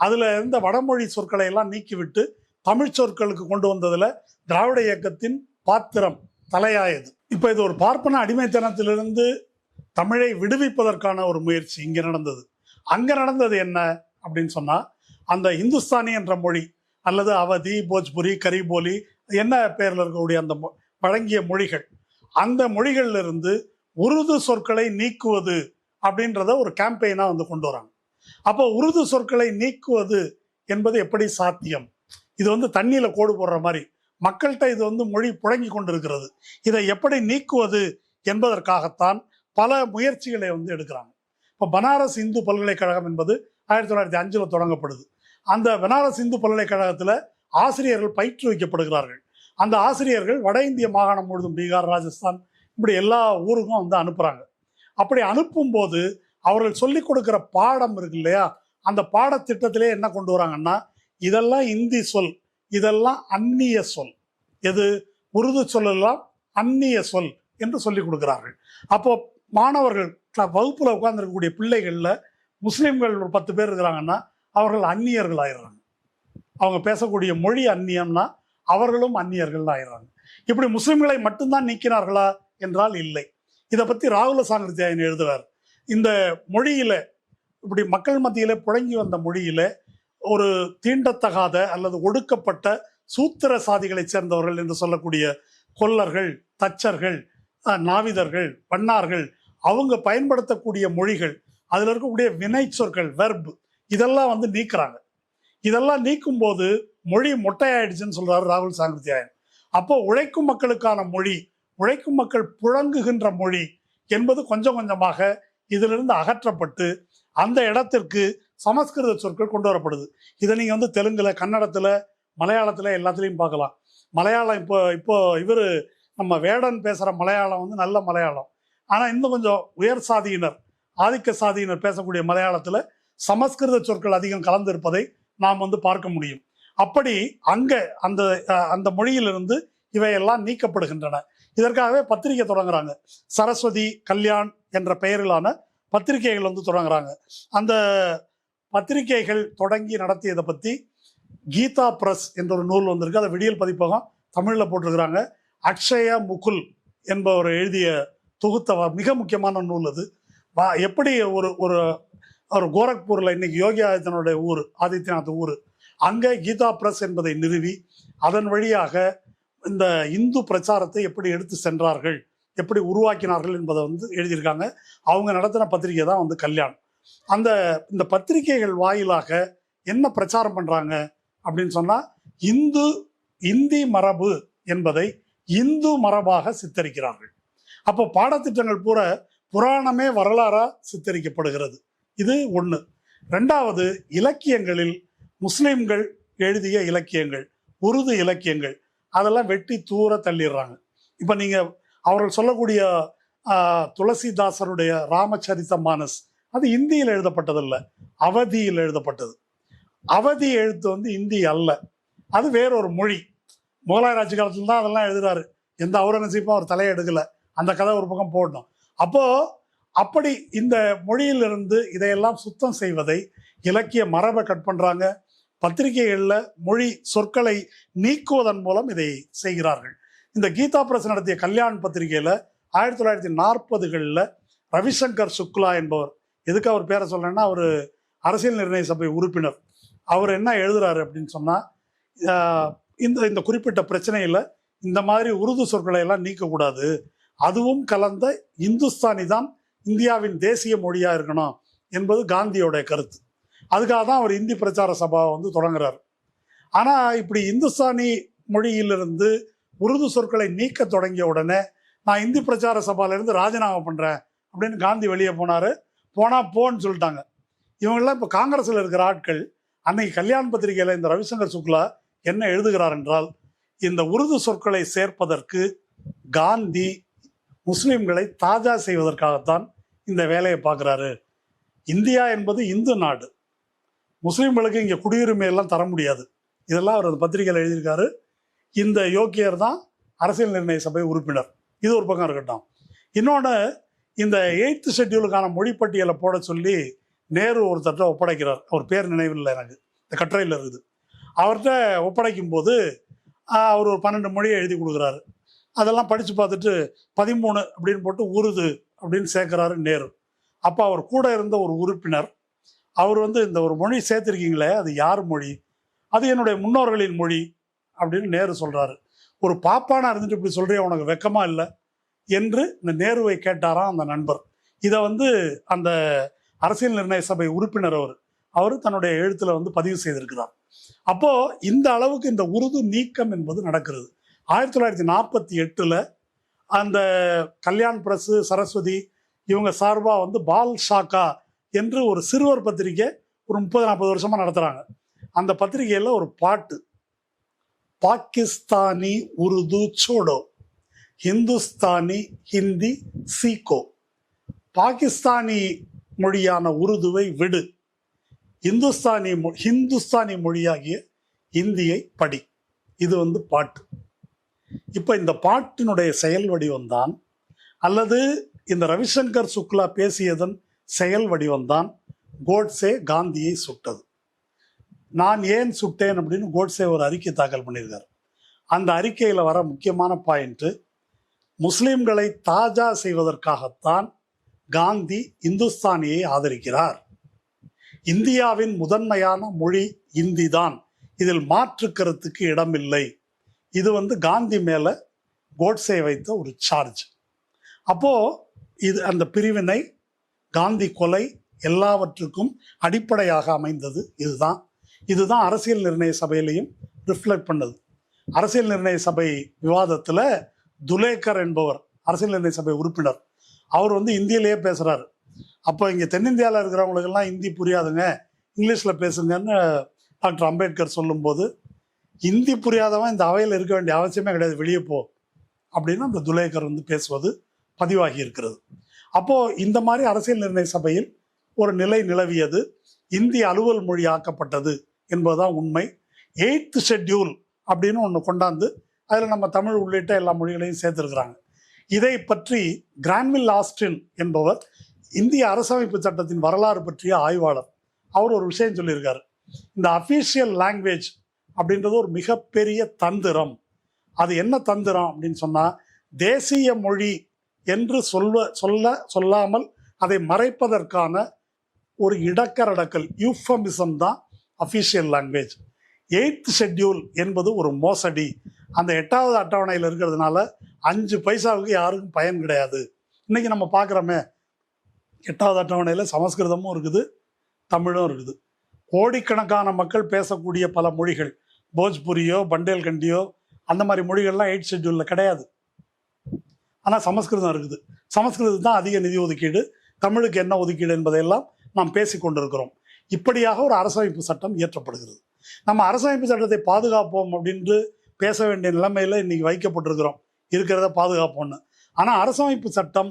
S1: அதுல இருந்த வடமொழி சொற்களை எல்லாம் நீக்கிவிட்டு தமிழ் சொற்களுக்கு கொண்டு வந்ததுல திராவிட இயக்கத்தின் பாத்திரம் தலையாயது. இப்போ இது ஒரு பார்ப்பன அடிமைத்தனத்திலிருந்து தமிழை விடுவிப்பதற்கான ஒரு முயற்சி இங்கே நடந்தது. அங்கே நடந்தது என்ன அப்படின்னு சொன்னா, அந்த இந்துஸ்தானி என்ற மொழி அல்லது அவதி, போஜ்புரி, கரிபோலி என்ன பெயரில் இருக்கக்கூடிய அந்த வழங்கிய மொழிகள், அந்த மொழிகள்ல இருந்து உருது சொற்களை நீக்குவது அப்படின்றத ஒரு கேம்பெயினா வந்து கொண்டு வராங்க. அப்போ உருது சொற்களை நீக்குவது என்பது எப்படி சாத்தியம்? இது வந்து தண்ணியில கோடு போடுற மாதிரி மக்கள்கிட்ட இது வந்து மொழி புழங்கி கொண்டிருக்கிறது. இதை எப்படி நீக்குவது என்பதற்காகத்தான் பல முயற்சிகளை வந்து எடுக்கிறாங்க. இப்போ பனாரஸ் இந்து பல்கலைக்கழகம் என்பது 1905 தொடங்கப்படுது. அந்த பனாரஸ் இந்து பல்கலைக்கழகத்தில் ஆசிரியர்கள் பயிற்றுவிக்கப்படுகிறார்கள். அந்த ஆசிரியர்கள் வட இந்திய மாகாணம் முழுதும், பீகார், ராஜஸ்தான், இப்படி எல்லா ஊருக்கும் வந்து அனுப்புறாங்க. அப்படி அனுப்பும் போது அவர்கள் சொல்லிக் கொடுக்கிற பாடம் இருக்கு இல்லையா, அந்த பாடத்திட்டத்திலே என்ன கொண்டு வராங்கன்னா, இதெல்லாம் இந்தி சொல், இதெல்லாம் அந்நிய சொல், எது உருது சொல்லலாம் அந்நிய சொல் என்று சொல்லிக் கொடுக்கிறார்கள். அப்போ மாணவர்கள் வகுப்புல உட்கார்ந்துருக்கக்கூடிய பிள்ளைகள்ல முஸ்லிம்கள் ஒரு 10 பேர் இருக்கிறாங்கன்னா அவர்கள் அந்நியர்கள் ஆயிடுறாங்க. அவங்க பேசக்கூடிய மொழி அந்நியம்னா அவர்களும் அந்நியர்கள் ஆயிடுறாங்க. இப்படி முஸ்லிம்களை மட்டும்தான் நீக்கினார்களா என்றால் இல்லை. இதை பத்தி ராகுல சாங்கிருத்தியாயன் எழுதுறார். இந்த மொழியில இப்படி மக்கள் மத்தியில புழங்கி வந்த மொழியில ஒரு தீண்டத்தகாத அல்லது ஒடுக்கப்பட்ட சூத்திர சாதிகளை சேர்ந்தவர்கள் என்று சொல்லக்கூடிய கொல்லர்கள், தச்சர்கள், நாவிதர்கள், பண்ணார்கள், அவங்க பயன்படுத்தக்கூடிய மொழிகள், அதுல இருக்கக்கூடிய வினை சொற்கள், வெர்ப், இதெல்லாம் வந்து நீக்கிறாங்க. இதெல்லாம் நீக்கும் போது மொழி மொட்டையாயிடுச்சுன்னு சொல்றாரு ராகுல் சாங்கிருத்தியாயன். அப்போ உழைக்கும் மக்களுக்கான மொழி, உழைக்கும் மக்கள் புழங்குகின்ற மொழி என்பது கொஞ்சம் கொஞ்சமாக இதிலிருந்து அகற்றப்பட்டு அந்த இடத்திற்கு சமஸ்கிருத சொற்கள் கொண்டு வரப்படுது. இதை நீங்க வந்து தெலுங்குல, கன்னடத்துல, மலையாளத்துல எல்லாத்துலயும் பார்க்கலாம். மலையாளம் இப்போ இவர் நம்ம வேடன் பேசுற மலையாளம் வந்து நல்ல மலையாளம். ஆனா இன்னும் கொஞ்சம் உயர் சாதியினர், ஆதிக்க சாதியினர் பேசக்கூடிய மலையாளத்துல சமஸ்கிருத சொற்கள் அதிகம் கலந்து இருப்பதை நாம் வந்து பார்க்க முடியும். அப்படி அங்க அந்த அந்த மொழியிலிருந்து இவையெல்லாம் நீக்கப்படுகின்றன. இதற்காகவே பத்திரிகை தொடங்குறாங்க. சரஸ்வதி கல்யாண் என்ற பெயரிலான பத்திரிகைகள் வந்து தொடங்குறாங்க. அந்த பத்திரிகைகள் தொடங்கி நடத்தியதை பத்தி கீதா பிரஸ் என்ற ஒரு நூல் வந்திருக்கு. அதை விடியல் பதிப்பகம் தமிழ்ல போட்டிருக்கிறாங்க. அக்ஷய முகுல் என்பவர் எழுதிய தொகுத்த மிக முக்கியமான நூல் அது. எப்படி ஒரு ஒரு கோரக்பூர்ல இன்னைக்கு யோகி ஆதித்யநாத் ஊர், அங்கே கீதா பிரஸ் என்பதை நிறுவி அதன் வழியாக இந்த இந்து பிரச்சாரத்தை எப்படி எடுத்து சென்றார்கள், எப்படி உருவாக்கினார்கள் என்பதை வந்து எழுதியிருக்காங்க. அவங்க நடத்தின பத்திரிகை தான் வந்து கல்யாண். இந்த பத்திரிகைகள் வாயிலாக என்ன பிரச்சாரம் பண்றாங்க அப்படின்னு சொன்னா, இந்தி மரபு என்பதை இந்து மரபாக சித்தரிக்கிறார்கள். அப்போ பாடத்திட்டங்கள் பூரா புராணமே வரலாறா சித்தரிக்கப்படுகிறது. இது ஒண்ணு. ரெண்டாவது, இலக்கியங்களில் முஸ்லிம்கள் எழுதிய இலக்கியங்கள், உருது இலக்கியங்கள், அதெல்லாம் வெட்டி தூர தள்ளிடுறாங்க. இப்ப நீங்க அவர்கள் சொல்லக்கூடிய துளசிதாசருடைய ராமச்சரித மானஸ், அது இந்தியில் எழுதப்பட்டதல்ல, அவதியில் எழுதப்பட்டது. அவதி எழுத்து வந்து இந்தி அல்ல, அது வேறொரு மொழி. முகலாய ஆட்சி காலத்துல தான் அதெல்லாம் எழுதுறாரு. எந்த அவுரங்கசீப்பும் அவர் தலையை எடுக்கல. அந்த கதை ஒரு பக்கம் போடணும். அப்போ அப்படி இந்த மொழியிலிருந்து இதையெல்லாம் சுத்தம் செய்வதை, இலக்கிய மரபை கட் பண்றாங்க. பத்திரிகைகள்ல மொழி சொற்களை நீக்குவதன் மூலம் இதை செய்கிறார்கள். இந்த கீதா பிரஸ் நடத்திய கல்யாண் பத்திரிகையில 1940களில் ரவிசங்கர் சுக்லா என்பவர், எதுக்கு அவர் பேரை சொல்றேன்னா, அவர் அரசியல் நிர்ணய சபை உறுப்பினர். அவர் என்ன எழுதுறாரு அப்படின்னு சொன்னா, இந்த இந்த குறிப்பிட்ட பிரச்சனையில இந்த மாதிரி உருது சொற்களை எல்லாம் நீக்கக்கூடாது, அதுவும் கலந்த இந்துஸ்தானி தான் இந்தியாவின் தேசிய மொழியா இருக்கணும் என்பது காந்தியோட கருத்து. அதுக்காக தான் அவர் இந்தி பிரச்சார சபா வந்து தொடங்குறாரு. ஆனா இப்படி இந்துஸ்தானி மொழியிலிருந்து உருது சொற்களை நீக்க தொடங்கிய உடனே நான் இந்தி பிரச்சார சபாலிருந்து ராஜினாமா பண்றேன் அப்படின்னு காந்தி வெளியே போனாரு. போன்னு சொல்லிட்டாங்க. இவங்கெல்லாம் இப்போ காங்கிரஸில் இருக்கிற ஆட்கள் அன்னைக்கு கல்யாண் பத்திரிகையில் இந்த ரவிசங்கர் சுக்லா என்ன எழுதுகிறார் என்றால், இந்த உருது சொற்களை சேர்ப்பதற்கு காந்தி முஸ்லிம்களை தாஜா செய்வதற்காகத்தான் இந்த வேலையை பார்க்குறாரு. இந்தியா என்பது இந்து நாடு, முஸ்லிம்களுக்கு இங்கே குடியுரிமை எல்லாம் தர முடியாது. இதெல்லாம் அவர் அந்த பத்திரிகையில் எழுதியிருக்காரு. இந்த யோக்கியர் தான் அரசியல் நிர்ணய சபை உறுப்பினர். இது ஒரு பக்கம் இருக்கட்டும். இன்னொன்று, இந்த 8th ஷெட்யூலுக்கான மொழிப்பட்டியலை போட சொல்லி நேரு ஒருத்தட்ட ஒப்படைக்கிறார். அவர் பேர் நினைவில் எனக்கு, இந்த கட்டுரையில் இருக்குது. அவர்கிட்ட ஒப்படைக்கும் போது அவர் ஒரு 12 மொழியை எழுதி கொடுக்குறாரு. அதெல்லாம் படித்து பார்த்துட்டு 13 அப்படின்னு போட்டு உருது அப்படின்னு சேர்க்குறாரு நேரு. அப்போ அவர் கூட இருந்த ஒரு உறுப்பினர் அவர் வந்து, இந்த ஒரு மொழி சேர்த்துருக்கீங்களே, அது யார் மொழி? அது என்னுடைய முன்னோர்களின் மொழி அப்படின்னு நேரு சொல்கிறாரு. ஒரு பாப்பானா இருந்துட்டு இப்படி சொல்கிறே, உனக்கு வெக்கமா இல்லை என்று இந்த நேருவை கேட்டாராம் அந்த நண்பர். இதை வந்து அந்த அரசியல் நிர்ணய சபை உறுப்பினர் அவர் தன்னுடைய எழுத்துல வந்து பதிவு செய்திருக்கிறார். அப்போ இந்த அளவுக்கு இந்த உருது நீக்கம் என்பது நடக்கிறது. 1948 அந்த கல்யாண் பிரஸ், சரஸ்வதி இவங்க சார்பா வந்து பால் ஷாக்கா என்று ஒரு சிறுவர் பத்திரிகை ஒரு 30-40 வருஷமா நடத்துறாங்க. அந்த பத்திரிகையில ஒரு பாட்டு, பாகிஸ்தானி உருது சோடோ, ஹிந்துஸ்தானி ஹிந்தி சீக்கோ, பாகிஸ்தானி மொழியான உருதுவை விடு, ஹிந்துஸ்தானி மொழியாகிய இந்தியை படி. இது வந்து பாட்டு. இப்ப இந்த பாட்டினுடைய செயல் வடிவம்தான், அல்லது இந்த ரவிசங்கர் சுக்லா பேசியதன் செயல் வடிவம்தான் கோட்சே காந்தியை சுட்டது. நான் ஏன் சுட்டேன் அப்படின்னு கோட்சே ஒரு அறிக்கை தாக்கல் பண்ணியிருக்காரு. அந்த அறிக்கையில் வர முக்கியமான பாயிண்ட், முஸ்லிம்களை தாஜா செய்வதற்காகத்தான் காந்தி இந்துஸ்தானியை ஆதரிக்கிறார். இந்தியாவின் முதன்மையான மொழி இந்தி தான், இதில் மாற்று கருத்துக்கு இடமில்லை. இது வந்து காந்தி மேல கோட்சே வைத்த ஒரு சார்ஜ். அப்போ இது அந்த பிரிவினை, காந்தி கொலை எல்லாவற்றுக்கும் அடிப்படையாக அமைந்தது இதுதான் அரசியல் நிர்ணய சபையிலையும் ரிஃப்ளெக்ட் பண்ணது. அரசியல் நிர்ணய சபை விவாதத்தில் துலேக்கர் என்பவர் அரசியல் நிர்ணய சபை உறுப்பினர், அவர் வந்து இந்தியிலேயே பேசுறாரு. அப்போ இங்கே தென்னிந்தியாவில் இருக்கிறவங்களுக்கெல்லாம் ஹிந்தி புரியாதுங்க, இங்கிலீஷில் பேசுங்கன்னு டாக்டர் அம்பேத்கர் சொல்லும்போது, ஹிந்தி புரியாதவன் இந்த அவையில் இருக்க வேண்டிய அவசியமே கிடையாது, வெளியே போ அப்படின்னு அந்த துலேக்கர் வந்து பேசுவது பதிவாகி இருக்கிறது. அப்போ இந்த மாதிரி அரசியல் நிர்ணய சபையில் ஒரு நிலை நிலவியது. இந்தி அலுவல் மொழி ஆக்கப்பட்டது என்பதுதான் உண்மை. 8th ஷெட்யூல் அப்படின்னு ஒன்று கொண்டாந்து அதில் நம்ம தமிழ் உள்ளிட்ட எல்லா மொழிகளையும் சேர்த்துருக்கிறாங்க. இதை பற்றி கிரான்வில் ஆஸ்டின் என்பவர் இந்திய அரசமைப்பு சட்டத்தின் வரலாறு பற்றிய ஆய்வாளர், அவர் ஒரு விஷயம் சொல்லியிருக்காரு. இந்த அஃபீஷியல் லாங்குவேஜ் அப்படின்றது ஒரு மிகப்பெரிய தந்திரம். அது என்ன தந்திரம் அப்படின்னு சொன்னால், தேசிய மொழி என்று சொல்லாமல் அதை மறைப்பதற்கான ஒரு இடக்கரடக்கல், யூஃபமிசம் தான் அஃபீஷியல் லாங்குவேஜ். 8th ஷெட்யூல் என்பது ஒரு மோசடி. அந்த 8வது அட்டவணையில் இருக்கிறதுனால 5 பைசாவுக்கு யாருக்கும் பயன் கிடையாது. இன்னைக்கு நம்ம பார்க்குறோமே, 8வது அட்டவணையில் சமஸ்கிருதமும் இருக்குது, தமிழும் இருக்குது. கோடிக்கணக்கான மக்கள் பேசக்கூடிய பல மொழிகள், போஜ்புரியோ பண்டேல்கண்டியோ அந்த மாதிரி மொழிகள்லாம் 8th ஷெட்யூலில் கிடையாது. ஆனால் சமஸ்கிருதம் இருக்குது. சமஸ்கிருதம் தான் அதிக நிதி ஒதுக்கீடு, தமிழுக்கு என்ன ஒதுக்கீடு என்பதையெல்லாம் நாம் பேசி கொண்டிருக்கிறோம். இப்படியாக ஒரு அரசமைப்பு சட்டம் இயற்றப்படுகிறது. நம்ம அரசமைப்பு சட்டத்தை பாதுகாப்போம் அப்படின்று பேச வேண்டிய நிலைமையில் இன்னைக்கு வைக்கப்பட்டிருக்கிறோம், இருக்கிறத பாதுகாப்போம்னு. ஆனால் அரசமைப்பு சட்டம்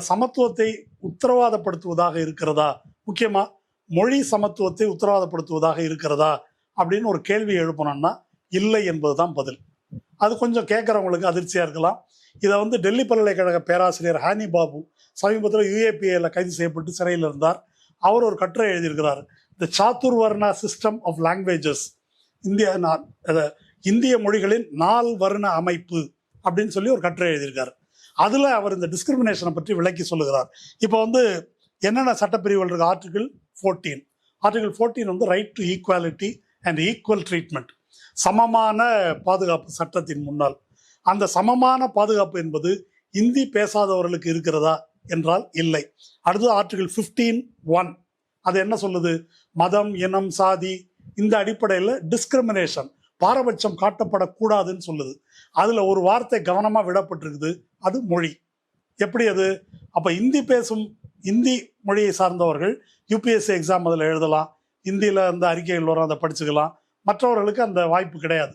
S1: சமத்துவத்தை உத்தரவாதப்படுத்துவதாக இருக்கிறதா, முக்கியமாக மொழி சமத்துவத்தை உத்தரவாதப்படுத்துவதாக இருக்கிறதா அப்படின்னு ஒரு கேள்வி எழுப்பணும்னா இல்லை என்பது தான் பதில். அது கொஞ்சம் கேட்குறவங்களுக்கு அதிர்ச்சியாக இருக்கலாம். இதை வந்து டெல்லி பல்கலைக்கழக பேராசிரியர் ஹானி பாபு சமீபத்தில் UAPAல கைது செய்யப்பட்டு சிறையில் இருந்தார். அவர் ஒரு கட்டுரை எழுதியிருக்கிறார், த சாத்துர்வர்ணா சிஸ்டம் ஆஃப் லாங்குவேஜஸ், இந்திய மொழிகளின் 4 வர்ண அமைப்பு அப்படின்னு சொல்லி ஒரு கட்டுரை எழுதியிருக்காரு. அதில் அவர் இந்த டிஸ்கிரிமினேஷனை பற்றி விளக்கி சொல்லுகிறார். இப்போ வந்து என்னென்ன சட்டப்பிரிவுகள் இருக்குது? ஆர்டிகிள் 14 வந்து right to equality and equal treatment, சமமான பாதுகாப்பு சட்டத்தின் முன்னால். அந்த சமமான பாதுகாப்பு என்பது இந்தி பேசாதவர்களுக்கு இருக்கிறதா என்றால் இல்லை. அடுத்து ஆர்டிகிள் 15(1) அது என்ன சொல்லுது? மதம், இனம், சாதி இந்த அடிப்படையில் டிஸ்கிரிமினேஷன், பாரபட்சம் காட்டப்படக்கூடாதுன்னு சொல்லுது. அதில் ஒரு வார்த்தை கவனமாக விடப்பட்டிருக்குது, அது மொழி. எப்படி அது? அப்போ இந்தி மொழியை சார்ந்தவர்கள் யூபிஎஸ்சி எக்ஸாம் அதில் எழுதலாம், இந்தியில் அந்த அறிக்கைகள் வரும், அதை படிச்சுக்கலாம். மற்றவர்களுக்கு அந்த வாய்ப்பு கிடையாது.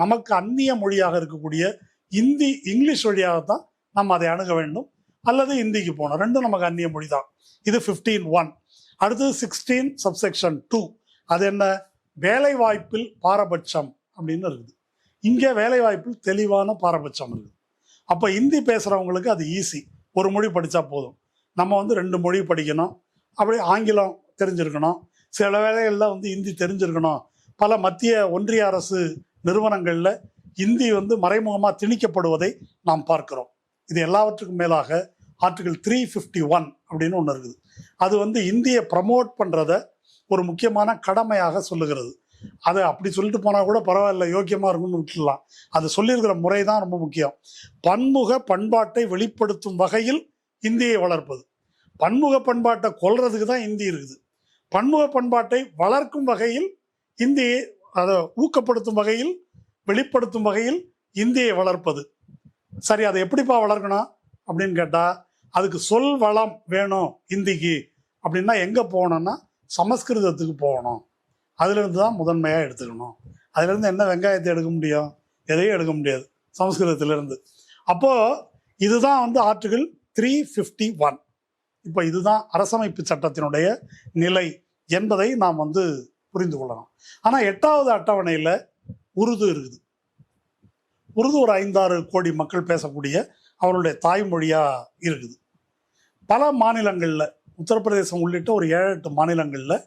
S1: நமக்கு அந்நிய மொழியாக இருக்கக்கூடிய இங்கிலீஷ் வழியாகத்தான் நம்ம அதை அணுக வேண்டும், அல்லது இந்திக்கு போகணும். ரெண்டும் நமக்கு அந்நிய மொழி தான். இது 15(1). அடுத்தது 16 சப்செக்ஷன் 2. அது என்ன? வேலை வாய்ப்பில் பாரபட்சம் அப்படின்னு இருக்குது. இங்கே வேலை வாய்ப்பில் தெளிவான பாரபட்சம் இருக்குது. அப்போ இந்தி பேசுகிறவங்களுக்கு அது ஈஸி, ஒரு மொழி படித்தா போதும். நம்ம வந்து 2 மொழி படிக்கணும், அப்படி ஆங்கிலம் தெரிஞ்சிருக்கணும், சில வேளைகளில் வந்து இந்தி தெரிஞ்சிருக்கணும். பல மத்திய ஒன்றிய அரசு நிறுவனங்களில் இந்தி வந்து மறைமுகமாக திணிக்கப்படுவதை நாம் பார்க்கிறோம். இது எல்லாவற்றுக்கும் மேலாக ஆர்டிகிள் 351 அப்படின்னு ஒன்று இருக்குது. அது வந்து இந்தியை ப்ரமோட் பண்ணுறத ஒரு முக்கியமான கடமையாக சொல்லுகிறது. அதை அப்படி சொல்லிட்டு போனால் கூட பரவாயில்ல, யோக்கியமாக இருக்கும்னு விட்டுடலாம். அது சொல்லியிருக்கிற முறை தான் ரொம்ப முக்கியம். பன்முக பண்பாட்டை வெளிப்படுத்தும் வகையில் இந்தியை வளர்ப்பது. பன்முக பண்பாட்டை கொல்றதுக்கு தான் இந்தி இருக்குது. பன்முக பண்பாட்டை வளர்க்கும் வகையில் இந்தியை, அதை ஊக்கப்படுத்தும் வகையில், வெளிப்படுத்தும் வகையில் இந்தியை வளர்ப்பது. சரி, அதை எப்படிப்பா வளர்க்கணும் அப்படின்னு கேட்டால், அதுக்கு சொல் வளம் வேணும் இந்திக்கு அப்படின்னா எங்கே போகணும்னா சமஸ்கிருதத்துக்கு போகணும். அதுலேருந்து தான் முதன்மையாக எடுத்துக்கணும். அதுலேருந்து என்ன வெங்காயத்தை எடுக்க முடியும்? எதையும் எடுக்க முடியாது சமஸ்கிருதத்திலிருந்து. அப்போது இதுதான் வந்து ஆர்டிகிள் 351. இப்போ இதுதான் அரசமைப்பு சட்டத்தினுடைய நிலை என்பதை நாம் வந்து புரிந்து கொள்ளணும். ஆனால் 8வது அட்டவணையில் உருது இருக்குது. உருது ஒரு 5-6 கோடி மக்கள் பேசக்கூடிய அவருடைய தாய்மொழியாக இருக்குது. பல மாநிலங்களில், உத்தரப்பிரதேசம் உள்ளிட்ட ஒரு 7-8 மாநிலங்களில்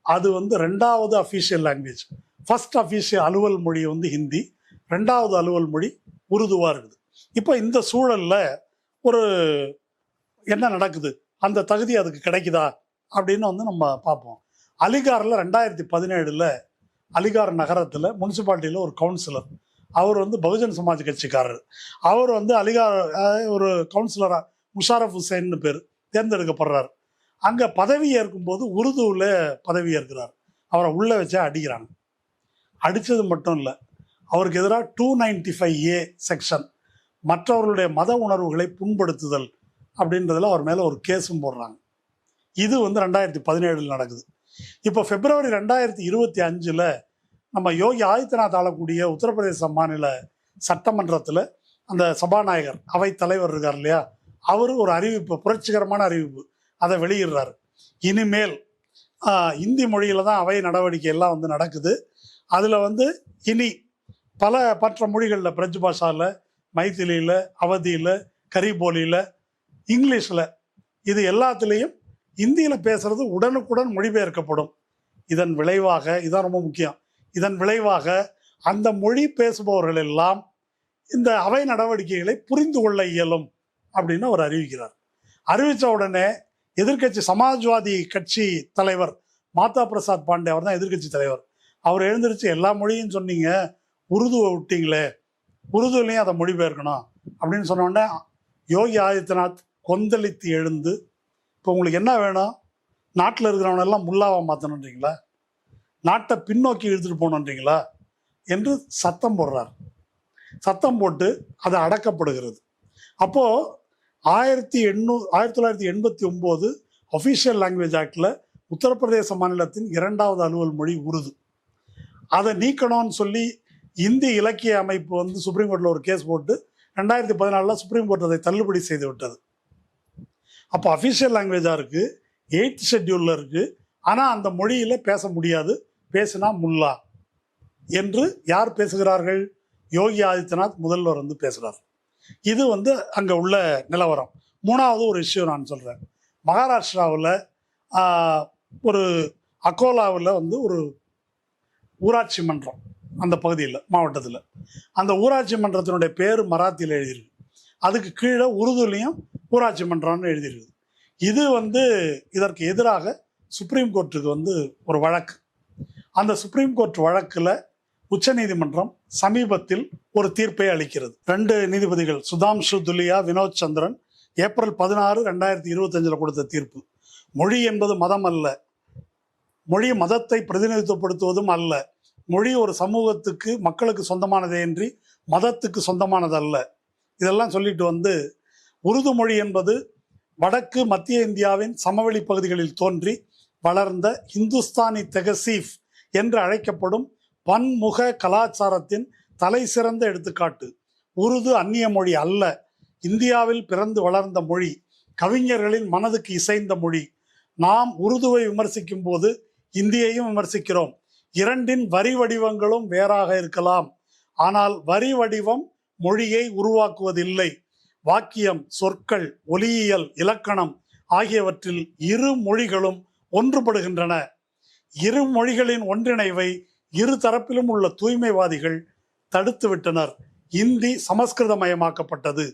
S1: அது வந்து 2வது அஃபீஷியல் லாங்குவேஜ். ஃபர்ஸ்ட் அஃபீஷியல் அலுவல் மொழி வந்து ஹிந்தி, 2வது அலுவல் மொழி உருதுவாக இருக்குது. இப்போ இந்த சூழலில் ஒரு என்ன நடக்குது, அந்த தகுதி அதுக்கு கிடைக்குதா அப்படின்னு வந்து நம்ம பார்ப்போம். அலிகாரில் 2017 அலிகார் நகரத்தில் முனிசிபாலிட்டியில் ஒரு கவுன்சிலர், அவர் வந்து பகுஜன் சமாஜ் கட்சிக்காரர். அவர் வந்து அலிகார் ஒரு கவுன்சிலராக முஷாரஃப் ஹுசைன்னு பேர் தேர்ந்தெடுக்கப்படுறார். அங்கே பதவி ஏற்கும்போது உருதுவில் பதவி ஏற்கிறார். அவரை உள்ளே வச்சா அடிக்கிறாங்க. அடித்தது மட்டும் இல்லை, அவருக்கு எதிராக 295A செக்ஷன், மற்றவர்களுடைய மத உணர்வுகளை புண்படுத்துதல் அப்படின்றதுல அவர் மேலே ஒரு கேஸும் போடுறாங்க. இது வந்து 2017 நடக்குது. இப்போ பிப்ரவரி 2025 நம்ம யோகி ஆதித்யநாத் ஆளக்கூடிய உத்தரப்பிரதேச மாநில சட்டமன்றத்தில் அந்த சபாநாயகர், அவை தலைவர் இருக்கார் இல்லையா, அவர் ஒரு அறிவிப்பு, புரட்சிகரமான அறிவிப்பு அதை வெளியிடுறாரு. இனிமேல் இந்தி மொழியில் தான் அவை நடவடிக்கை எல்லாம் வந்து நடக்குது. அதில் வந்து இனி மற்ற மொழிகளில், பிரெஞ்சு பாஷாவில், மைத்திலியில், அவதியில், கரிபோலியில், இங்கிலீஷில், இது எல்லாத்துலேயும் இந்தியில் பேசுறது உடனுக்குடன் மொழிபெயர்க்கப்படும். இதன் விளைவாக, இதான் ரொம்ப முக்கியம், இதன் விளைவாக அந்த மொழி பேசுபவர்கள் எல்லாம் இந்த அவை நடவடிக்கைகளை புரிந்து கொள்ள இயலும் அப்படின்னு அவர் அறிவிக்கிறார். அறிவித்த உடனே எதிர்கட்சி சமாஜ்வாதி கட்சி தலைவர் மாதா பிரசாத் பாண்டே, அவர் தான் எதிர்கட்சி தலைவர், அவர் எழுந்திருச்சு எல்லா மொழியும் சொன்னீங்க, உருதுவை விட்டீங்களே, உருதுலையும் அதை மொழிபெயர்க்கணும் அப்படின்னு சொன்ன உடனே யோகி ஆதித்யநாத் கொந்தளித்து எழுந்து, இப்போ உங்களுக்கு என்ன வேணும், நாட்டில் இருக்கிறவனெல்லாம் முல்லாவை மாற்றணுன்றீங்களா, நாட்டை பின்னோக்கி இழுத்துட்டு போகணுன்றீங்களா என்று சத்தம் போடுறார். சத்தம் போட்டு அது அடக்கப்படுகிறது. அப்போது 1989 அஃபீஷியல் லாங்குவேஜ் ஆக்டில் உத்தரப்பிரதேச மாநிலத்தின் 2வது அலுவல் மொழி உருது. அதை நீக்கணும்னு சொல்லி இந்தி இலக்கிய அமைப்பு வந்து சுப்ரீம் கோர்ட்டில் ஒரு கேஸ் போட்டு 2014 சுப்ரீம் கோர்ட் அதை தள்ளுபடி செய்து விட்டது. அப்போ அஃபீஷியல் லாங்குவேஜாக இருக்குது, 8th ஷெட்யூலில் இருக்குது, ஆனால் அந்த மொழியில் பேச முடியாது, பேசினா முல்லா என்று யார் பேசுகிறார்கள்? யோகி ஆதித்யநாத் முதல்வர் வந்து பேசுகிறார். இது வந்து அங்கே உள்ள நிலவரம். 3வது ஒரு இஷ்யூ நான் சொல்கிறேன். மகாராஷ்டிராவில் ஒரு அகோலாவில் வந்து ஒரு ஊராட்சி மன்றம், அந்த பகுதியில், மாவட்டத்தில், அந்த ஊராட்சி மன்றத்தினுடைய பேர் மராத்தியில் எழுதியிருக்கு. அதுக்கு கீழே உருதுலையும் ஊராட்சி மன்றம்னு எழுதியிருக்குது. இது இதற்கு எதிராக சுப்ரீம் கோர்ட்டுக்கு ஒரு வழக்கு. அந்த சுப்ரீம் கோர்ட் வழக்கில் உச்சநீதிமன்றம் சமீபத்தில் ஒரு தீர்ப்பை அளிக்கிறது. 2 நீதிபதிகள் சுதாம்ஷு துலியா, வினோத் சந்திரன் ஏப்ரல் 16, 2025 கொடுத்த தீர்ப்பு. மொழி என்பது மதம் அல்ல, மொழி மதத்தை பிரதிநிதித்துவப்படுத்துவதும் அல்ல, மொழி ஒரு சமூகத்துக்கு மக்களுக்கு சொந்தமானதே இன்றி மதத்துக்கு சொந்தமானது அல்ல. இதெல்லாம் சொல்லிட்டு உருது மொழி என்பது வடக்கு மத்திய இந்தியாவின் சமவெளி பகுதிகளில் தோன்றி வளர்ந்த இந்துஸ்தானி தெகசீஃப் என்று அழைக்கப்படும் பன்முக கலாச்சாரத்தின் தலை சிறந்த எடுத்துக்காட்டு. உருது அந்நிய மொழி அல்ல, இந்தியாவில் பிறந்து வளர்ந்த மொழி, கவிஞர்களின் மனதுக்கு இசைந்த மொழி. நாம் உருதுவை விமர்சிக்கும் போது இந்தியையும் விமர்சிக்கிறோம். இரண்டின் வரி வடிவங்களும் வேறாக இருக்கலாம், ஆனால் வரி வடிவம் மொழியை உருவாக்குவதில்லை. வாக்கியம், சொற்கள், ஒலியியல், இலக்கணம் ஆகியவற்றில் இரு மொழிகளும் ஒன்றுபடுகின்றன. இரு மொழிகளின் ஒன்றிணைவை இரு தரப்பிலும் உள்ள தூய்மைவாதிகள் தடுத்து விட்டனர். இந்தி சமஸ்கிருதமயமாக்கப்பட்டது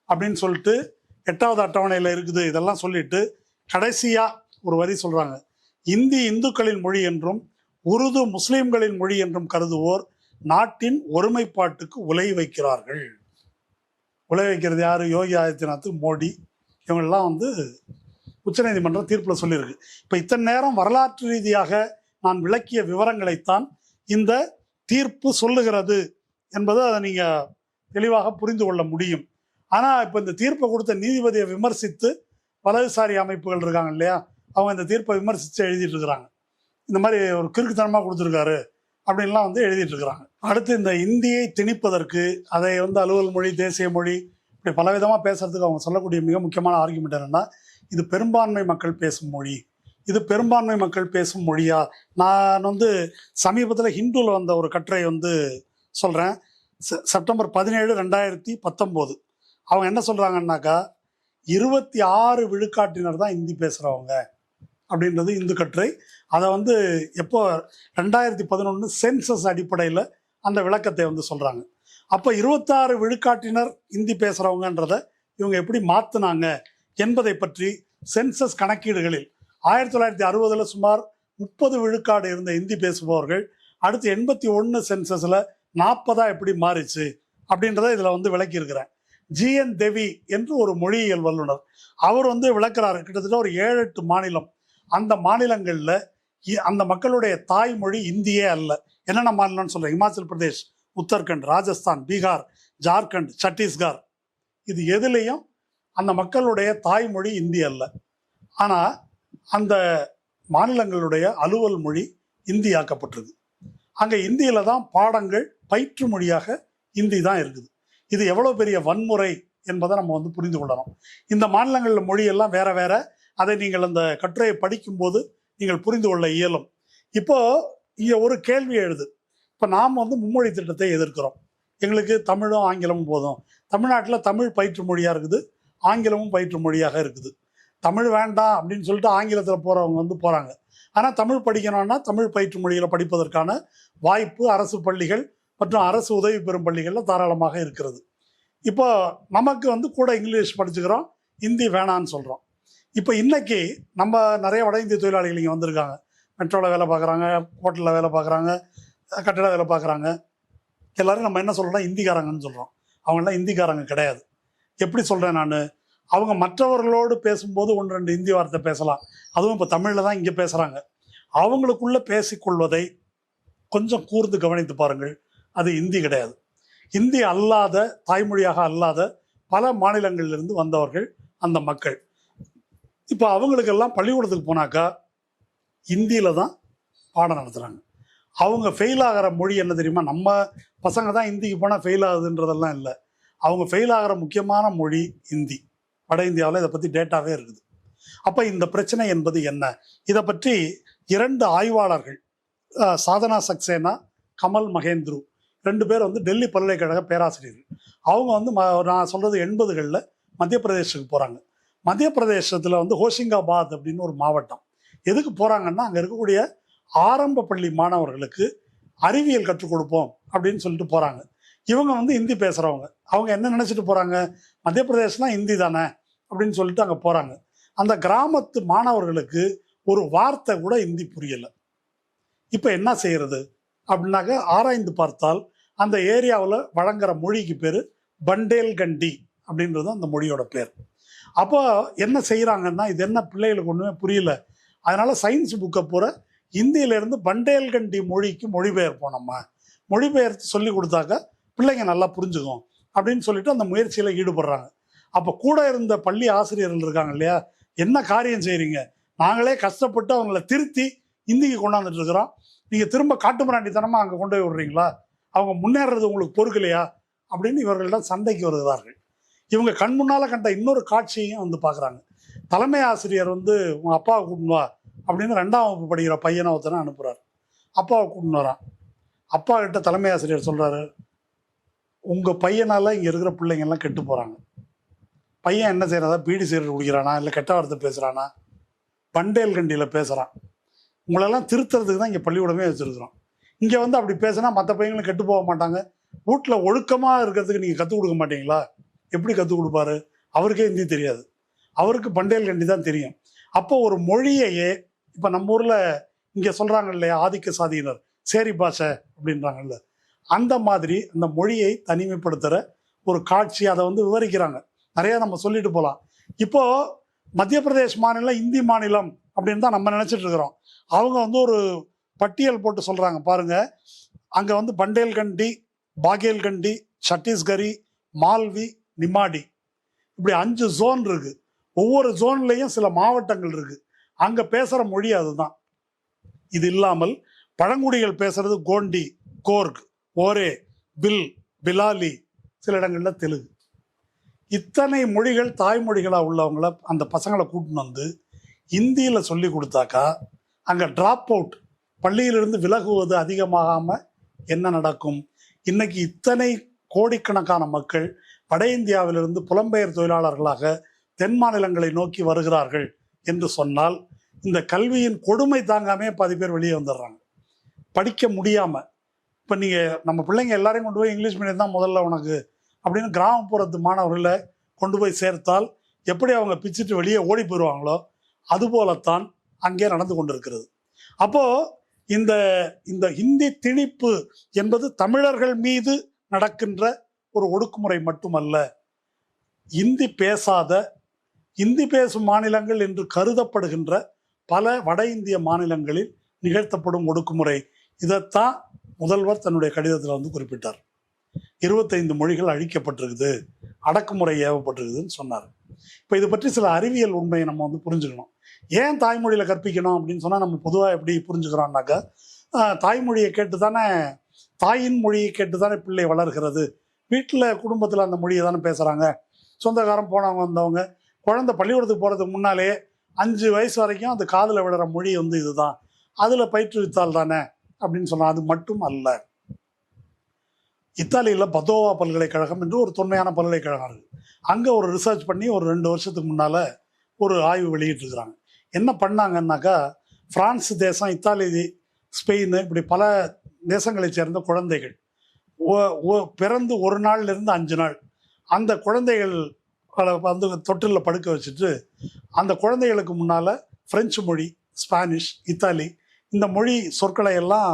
S1: அப்படின்னு சொல்லிட்டு 8வது அட்டவணையில் இருக்குது. இதெல்லாம் சொல்லிட்டு கடைசியா ஒரு வரி சொல்றாங்க. இந்தி இந்துக்களின் மொழி என்றும் உருது முஸ்லிம்களின் மொழி என்றும் கருதுவோர் நாட்டின் ஒருமைப்பாட்டுக்கு உலை வைக்கிறார்கள். உலை வைக்கிறது யாரு? யோகி ஆதித்யநாத், மோடி, இவங்கெல்லாம் உச்சநீதிமன்றம் தீர்ப்பில் சொல்லியிருக்கு. இப்போ இத்தனை நேரம் வரலாற்று ரீதியாக நான் விளக்கிய விவரங்களைத்தான் இந்த தீர்ப்பு சொல்லுகிறது என்பதை அதை நீங்கள் தெளிவாக புரிந்து கொள்ள முடியும். ஆனால் இப்போ இந்த தீர்ப்பை கொடுத்த நீதிபதியை விமர்சித்து வலதுசாரி அமைப்புகள் இருக்காங்க இல்லையா, அவங்க இந்த தீர்ப்பை விமர்சித்து எழுதிட்டு இருக்கிறாங்க. இந்த மாதிரி ஒரு கிறுக்குத்தனமாக கொடுத்துருக்காரு அப்படின்லாம் எழுதிட்டு இருக்கிறாங்க. அடுத்து இந்த இந்தியை திணிப்பதற்கு, அதை அலுவல் மொழி, தேசிய மொழி, இப்படி பலவிதமாக பேசுறதுக்கு அவங்க சொல்லக்கூடிய மிக முக்கியமான ஆர்குமெண்ட் என்னன்னா, இது பெரும்பான்மை மக்கள் பேசும் மொழி, இது பெரும்பான்மை மக்கள் பேசும் மொழியா. நான் சமீபத்தில் ஹிந்துவில் வந்த ஒரு கட்டுரை சொல்கிறேன். செப்டம்பர் 17, 2019 அவங்க என்ன சொல்கிறாங்கன்னாக்கா 26 விழுக்காட்டினர் தான் ஹிந்தி பேசுகிறவங்க அப்படின்றது இந்து கட்டுரை. அதை எப்போ 2011 சென்சஸ் அடிப்படையில் அந்த விளக்கத்தை சொல்கிறாங்க. அப்போ 26 விழுக்காட்டினர் ஹிந்தி பேசுகிறவங்கன்றதை இவங்க எப்படி மாற்றினாங்க என்பதை பற்றி சென்சஸ் கணக்கீடுகளில் 1960 சுமார் 30 விழுக்காடு இருந்த ஹிந்தி பேசுபவர்கள் அடுத்து 81 சென்சஸில் 40 எப்படி மாறிச்சு அப்படின்றத இதில் விளக்கி இருக்கிறேன். ஜிஎன் தேவி என்று ஒரு மொழியியல் வல்லுனர், அவர் விளக்குறாரு. கிட்டத்தட்ட ஒரு 7-8 மாநிலம், அந்த மாநிலங்களில் அந்த மக்களுடைய தாய்மொழி இந்தியே அல்ல. என்னென்ன மாநிலம்னு சொல்கிறேன்? இமாச்சல் பிரதேஷ், உத்தரகண்ட், ராஜஸ்தான், பீகார், ஜார்க்கண்ட், சத்தீஸ்கர், இது எதுலேயும் அந்த மக்களுடைய தாய்மொழி இந்தி அல்ல. ஆனால் அந்த மாநிலங்களுடைய அலுவல் மொழி இந்தி ஆக்கப்பட்டிருக்கு. அங்கே இந்தியில் தான் பாடங்கள் பயிற்று மொழியாக இந்தி தான் இருக்குது. இது எவ்வளோ பெரிய வன்முறை என்பதை நம்ம புரிந்து கொள்ளணும். இந்த மாநிலங்களில் மொழியெல்லாம் வேற வேற. அதை நீங்கள் அந்த கட்டுரையை படிக்கும்போது நீங்கள் புரிந்து கொள்ள இயலும். இப்போ இங்கே ஒரு கேள்வி எழுது. இப்போ நாம் மும்மொழி திட்டத்தை எதிர்க்கிறோம். எங்களுக்கு தமிழும் ஆங்கிலமும் போதும். தமிழ்நாட்டில் தமிழ் பயிற்று மொழியாக இருக்குது, ஆங்கிலமும் பயிற்று மொழியாக இருக்குது. தமிழ் வேண்டாம் அப்படின்னு சொல்லிட்டு ஆங்கிலத்தில் போகிறவங்க போகிறாங்க. ஆனால் தமிழ் படிக்கணும்னா தமிழ் பயிற்று மொழியில் படிப்பதற்கான வாய்ப்பு அரசு பள்ளிகள் மற்றும் அரசு உதவி பெறும் பள்ளிகளில் தாராளமாக இருக்கிறது. இப்போ நமக்கு கூட இங்கிலீஷ் படிச்சுக்கிறோம், ஹிந்தி வேணான்னு சொல்கிறோம். இப்போ இன்னைக்கு நம்ம நிறைய வட இந்திய தொழிலாளிகள் இங்கே வந்திருக்காங்க. மெட்ரோவில் வேலை பார்க்குறாங்க, ஹோட்டலில் வேலை பார்க்குறாங்க, கட்டிட வேலை பார்க்குறாங்க. எல்லோரும் நம்ம என்ன சொல்கிறோம்னா ஹிந்திக்காரங்கன்னு சொல்கிறோம். அவங்களாம் ஹிந்திக்காரங்க கிடையாது. எப்படி சொல்கிறேன் நான்? அவங்க மற்றவர்களோடு பேசும்போது 1-2 ஹிந்தி வார்த்தை பேசலாம். அதுவும் இப்போ தமிழில் தான் இங்கே பேசுகிறாங்க. அவங்களுக்குள்ளே பேசிக்கொள்வதை கொஞ்சம் கூர்ந்து கவனித்து பாருங்கள். அது ஹிந்தி கிடையாது. ஹிந்தி அல்லாத, தாய்மொழியாக அல்லாத பல மாநிலங்களிலிருந்து வந்தவர்கள் அந்த மக்கள். இப்போ அவங்களுக்கெல்லாம் பள்ளிக்கூடத்துக்கு போனாக்கா ஹிந்தியில் தான் பாடம் நடத்துகிறாங்க. அவங்க ஃபெயில் ஆகிற மொழி என்ன தெரியுமா? நம்ம பசங்க தான் ஹிந்திக்கு போனால் ஃபெயில் ஆகுதுன்றதெல்லாம் இல்லை. அவங்க ஃபெயில் ஆகிற முக்கியமான மொழி ஹிந்தி. வட இந்தியாவில் இதை பற்றி டேட்டாவே இருக்குது. அப்போ இந்த பிரச்சனை என்பது என்ன? இதை பற்றி 2 ஆய்வாளர்கள், சாதனா சக்சேனா, கமல் மகேந்திரு, 2 பேர் டெல்லி பல்கலைக்கழக பேராசிரியர்கள். அவங்க நான் சொல்கிறது 80களில் மத்திய பிரதேசத்துக்கு போகிறாங்க. மத்திய பிரதேசத்தில் ஹோஷிங்காபாத் அப்படின்னு ஒரு மாவட்டம். எதுக்கு போகிறாங்கன்னா, அங்கே இருக்கக்கூடிய ஆரம்ப பள்ளி மாணவர்களுக்கு அறிவியல் கற்றுக் கொடுப்போம் அப்படின்னு சொல்லிட்டு போகிறாங்க. இவங்க வந்து ஹிந்தி பேசுகிறவங்க. அவங்க என்ன நினச்சிட்டு போகிறாங்க, மத்திய பிரதேசனா ஹிந்தி தானே அப்படின்னு சொல்லிட்டு அங்கே போகிறாங்க. அந்த கிராமத்து மாணவர்களுக்கு ஒரு வார்த்தை கூட ஹிந்தி புரியலை. இப்போ என்ன செய்யறது அப்படின்னாக்க ஆராய்ந்து பார்த்தால் அந்த ஏரியாவில் வழங்குற மொழிக்கு பேர் பண்டேல்கண்டி அப்படின்றது அந்த மொழியோட பேர். அப்போ என்ன செய்கிறாங்கன்னா, இது என்ன பிள்ளைகளுக்கு ஒன்றுமே புரியல, அதனால சயின்ஸ் புக்கை பூரா இந்தியிலேருந்து பண்டேல்கண்டி மொழிக்கு மொழிபெயர்ப்போம். நம்ம மொழிபெயர்த்து சொல்லி கொடுத்தாக்க பிள்ளைங்க நல்லா புரிஞ்சுக்கும் அப்படின்னு சொல்லிட்டு அந்த முயற்சியில் ஈடுபடுறாங்க. அப்போ கூட இருந்த பள்ளி ஆசிரியர்கள் இருக்காங்க இல்லையா, என்ன காரியம் செய்கிறீங்க, நாங்களே கஷ்டப்பட்டு அவங்கள திருத்தி இந்திக்கு கொண்டாந்துட்டு இருக்கிறோம், நீங்கள் திரும்ப காட்டுமிராண்டித்தனமாக அங்கே கொண்டு போய் விடுறீங்களா, அவங்க முன்னேறது உங்களுக்கு பொறுக்கலையா அப்படின்னு இவர்களிடம் சண்டைக்கு வருகிறார்கள். இவங்க கண் முன்னால் கண்ட இன்னொரு காட்சியையும் வந்து பார்க்குறாங்க. தலைமை ஆசிரியர் வந்து உங்கள் அப்பாவை கூட்டின்னு வா அப்படின்னு 2ஆம் வகுப்பு படிக்கிற பையனை ஒருத்தனை அனுப்புகிறார். அப்பாவை கூட்டின்னு வரான். அப்பா கிட்ட தலைமை ஆசிரியர் சொல்கிறாரு, உங்கள் பையனால் இங்கே இருக்கிற பிள்ளைங்கள்லாம் கெட்டு போகிறாங்க. பையன் என்ன செய்யறதா, பீடி சிகரெட் குடிக்கிறானா, இல்லை கெட்ட வார்த்தை பேசுகிறானா, பண்டேல்கண்டியில் பேசுகிறான். உங்களெல்லாம் திருத்துறதுக்கு தான் இங்கே பள்ளிக்கூடமே வச்சுருக்குறோம். இங்கே வந்து அப்படி பேசினா மற்ற பையங்களும் கெட்டு போக மாட்டாங்க. வீட்டில் ஒழுக்கமாக இருக்கிறதுக்கு நீங்கள் கற்றுக் கொடுக்க மாட்டீங்களா? எப்படி கற்றுக் கொடுப்பாரு? அவருக்கே ஹிந்தி தெரியாது, அவருக்கு பண்டேல்கண்டி தான் தெரியும். அப்போ ஒரு மொழியையே, இப்போ நம்ம ஊரில் இங்கே சொல்கிறாங்க இல்லையா, ஆதிக்க சாதியினர் சேரி பாஷை அப்படின்றாங்கல்ல, அந்த மாதிரி அந்த மொழியை தனிமைப்படுத்துகிற ஒரு காட்சி, அதை வந்து விவரிக்கிறாங்க. நிறையா நம்ம சொல்லிட்டு போகலாம். இப்போது மத்திய பிரதேஷ் மாநிலம் இந்தி மாநிலம் அப்படின்னு தான் நம்ம நினச்சிட்டு இருக்கிறோம். அவங்க வந்து ஒரு பட்டியல் போட்டு சொல்கிறாங்க பாருங்க. அங்கே வந்து பண்டேல்கண்டி, பாகேல்கண்டி, சத்தீஸ்கரி, மால்வி, நிமாடி, இப்படி 5 ஜோன் இருக்குது. ஒவ்வொரு ஜோன்லேயும் சில மாவட்டங்கள் இருக்குது. அங்கே பேசுகிற மொழி அதுதான். இது இல்லாமல் பழங்குடிகள் பேசுறது கோண்டி, கோர்க், ஓரே, பில், பிலாலி, சில இடங்களில் தெலுங்கு. இத்தனை மொழிகள் தாய்மொழிகளாக உள்ளவங்கள அந்த பசங்களை கூட்டின்னு வந்து இந்தியில் சொல்லி கொடுத்தாக்கா அங்கே ட்ராப் அவுட், பள்ளியிலிருந்து விலகுவது அதிகமாகாமல் என்ன நடக்கும்? இன்னைக்கு இத்தனை கோடிக்கணக்கான மக்கள் வட இந்தியாவிலிருந்து புலம்பெயர் தொழிலாளர்களாக தென் மாநிலங்களை நோக்கி வருகிறார்கள் என்று சொன்னால், இந்த கல்வியின் கொடுமை தாங்காமே பாதி பேர் வெளியே வந்துடுறாங்க படிக்க முடியாமல். இப்போ நீங்கள் நம்ம பிள்ளைங்க எல்லாரையும் கொண்டு போய் இங்கிலீஷ் மீடியம் தான் முதல்ல உனக்கு அப்படின்னு கிராமப்புறத்து மாணவர்களை கொண்டு போய் சேர்த்தால் எப்படி அவங்க பிச்சுட்டு வெளியே ஓடி போயிடுவாங்களோ அதுபோலத்தான் அங்கே நடந்து கொண்டிருக்கிறது. அப்போது இந்த இந்த ஹிந்தி திணிப்பு என்பது தமிழர்கள் மீது நடக்கின்ற ஒரு ஒடுக்குமுறை மட்டுமல்ல, இந்தி பேசாத, இந்தி பேசும் மாநிலங்கள் என்று கருதப்படுகின்ற பல வட இந்திய மாநிலங்களில் நிகழ்த்தப்படும் ஒடுக்குமுறை. இதைத்தான் முதல்வர் தன்னுடைய கடிதத்தில் வந்து குறிப்பிட்டார். 25 மொழிகள் அழிக்கப்பட்டிருக்குது, அடக்குமுறை ஏவப்பட்டிருக்குதுன்னு சொன்னார். இப்போ இது பற்றி சில அறிவியல் உண்மையை நம்ம வந்து புரிஞ்சுக்கணும். ஏன் தாய்மொழியில் கற்பிக்கணும் அப்படின்னு சொன்னால் நம்ம பொதுவாக எப்படி புரிஞ்சுக்கிறோம்னாக்கா, தாய்மொழியை கேட்டு தானே, தாயின் மொழியை கேட்டு தானே பிள்ளை வளர்கிறது. வீட்டில் குடும்பத்தில் அந்த மொழியை தானே பேசுகிறாங்க. சொந்தக்காரம் போனவங்க வந்தவங்க, குழந்தை பள்ளிக்கூடத்துக்கு போகிறதுக்கு முன்னாலே 5 வயசு வரைக்கும் அது காதில் விடுற மொழி வந்து இதுதான், அதில் பயிற்றுவித்தால் தானே அப்படின்னு சொன்னால் அது மட்டும் அல்ல. இத்தாலியில் பதோவா பல்கலைக்கழகம் என்று ஒரு தொன்மையான பல்கலைக்கழகம் இருக்குது. அங்கே ஒரு ரிசர்ச் பண்ணி ஒரு 2 வருஷத்துக்கு முன்னால் ஒரு ஆய்வு வெளியிட்டிருக்கிறாங்க. என்ன பண்ணாங்கன்னாக்கா, பிரான்ஸ் தேசம், இத்தாலி, ஸ்பெயின், இப்படி பல தேசங்களை சேர்ந்த குழந்தைகள் பிறந்து 1 நாள்லேருந்து 5 நாள் அந்த குழந்தைகள் வந்து தொட்டிலில் படுக்க வச்சுட்டு அந்த குழந்தைகளுக்கு முன்னால் பிரெஞ்சு மொழி, ஸ்பானிஷ், இத்தாலி இந்த மொழி சொற்களை எல்லாம்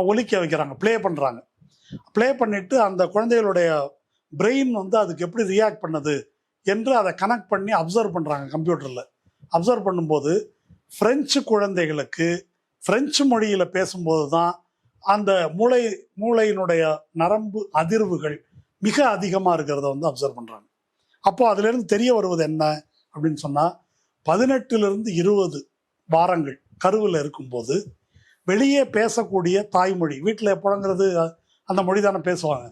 S1: ஒலிக்க வைக்கிறாங்க, ப்ளே பண்ணுறாங்க. ப்ளே பண்ணிவிட்டு அந்த குழந்தைகளுடைய பிரெயின் வந்து அதுக்கு எப்படி ரியாக்ட் பண்ணுது என்று அதை கனெக்ட் பண்ணி அப்சர்வ் பண்ணுறாங்க கம்ப்யூட்டரில். அப்சர்வ் பண்ணும்போது ஃப்ரெஞ்சு குழந்தைகளுக்கு ஃப்ரெஞ்சு மொழியில் பேசும்போது தான் அந்த மூளையினுடைய நரம்பு அதிர்வுகள் மிக அதிகமாக இருக்கிறத வந்து அப்சர்வ் பண்ணுறாங்க. அப்போது அதிலிருந்து தெரிய வருவது என்ன அப்படின்னு சொன்னால், 18லிருந்து 20 வாரங்கள் கருவில் இருக்கும்போது வெளியே பேசக்கூடிய தாய்மொழி, வீட்டில் புழங்குறது அந்த மொழி தானே பேசுவாங்க,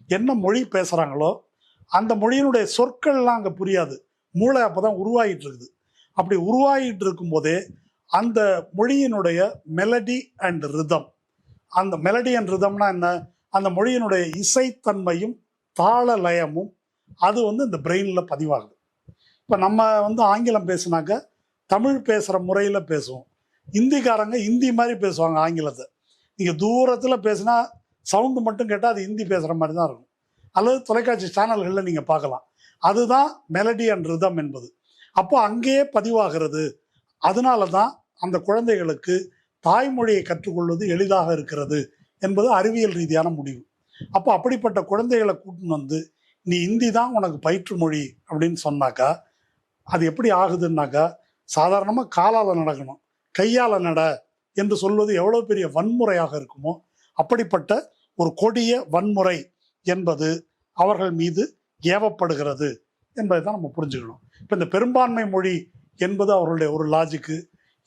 S1: என்ன மொழி பேசுகிறாங்களோ அந்த மொழியினுடைய சொற்கள்லாம் அங்கே புரியாது. மூளை அப்போ தான் உருவாகிட்டு இருக்குது. அப்படி உருவாகிட்டு இருக்கும்போதே அந்த மொழியினுடைய மெலடி அண்ட் ரிதம், அந்த மெலடி அண்ட் ரிதம்னா என்ன, அந்த மொழியினுடைய இசைத்தன்மையும் தாள லயமும் அது வந்து இந்த பிரெயினில் பதிவாகுது. இப்போ நம்ம வந்து ஆங்கிலம் பேசுனாக்க தமிழ் பேசுகிற முறையில் பேசுவோம். இந்திக்காரங்க இந்தி மாதிரி பேசுவாங்க ஆங்கிலத்தை. நீங்கள் தூரத்தில் பேசுனா சவுண்டு மட்டும் கேட்டால் அது ஹிந்தி பேசுகிற மாதிரி தான் இருக்கும். அல்லது தொலைக்காட்சி சேனல்களில் நீங்கள் பார்க்கலாம். அதுதான் மெலடி அண்ட் ரிதம் என்பது. அப்போ அங்கேயே பதிவாகிறது. அதனால தான் அந்த குழந்தைகளுக்கு தாய்மொழியை கற்றுக்கொள்வது எளிதாக இருக்கிறது என்பது அறிவியல் ரீதியான முடிவு. அப்போ அப்படிப்பட்ட குழந்தைகளை கூட்டின்னு வந்து நீ ஹிந்தி தான் உனக்கு பயிற்று மொழி அப்படின்னு சொன்னாக்கா அது எப்படி ஆகுதுன்னாக்கா, சாதாரணமாக காலால் நடக்கணும், கையால் நட என்று சொல்வது எவ்வளோ பெரிய வன்முறையாக இருக்குமோ அப்படிப்பட்ட ஒரு கொடிய வன்முறை என்பது அவர்கள் மீது ஏவப்படுகிறது என்பதை தான் நம்ம புரிஞ்சுக்கணும். இப்போ இந்த பெரும்பான்மை மொழி என்பது அவர்களுடைய ஒரு லாஜிக்கு.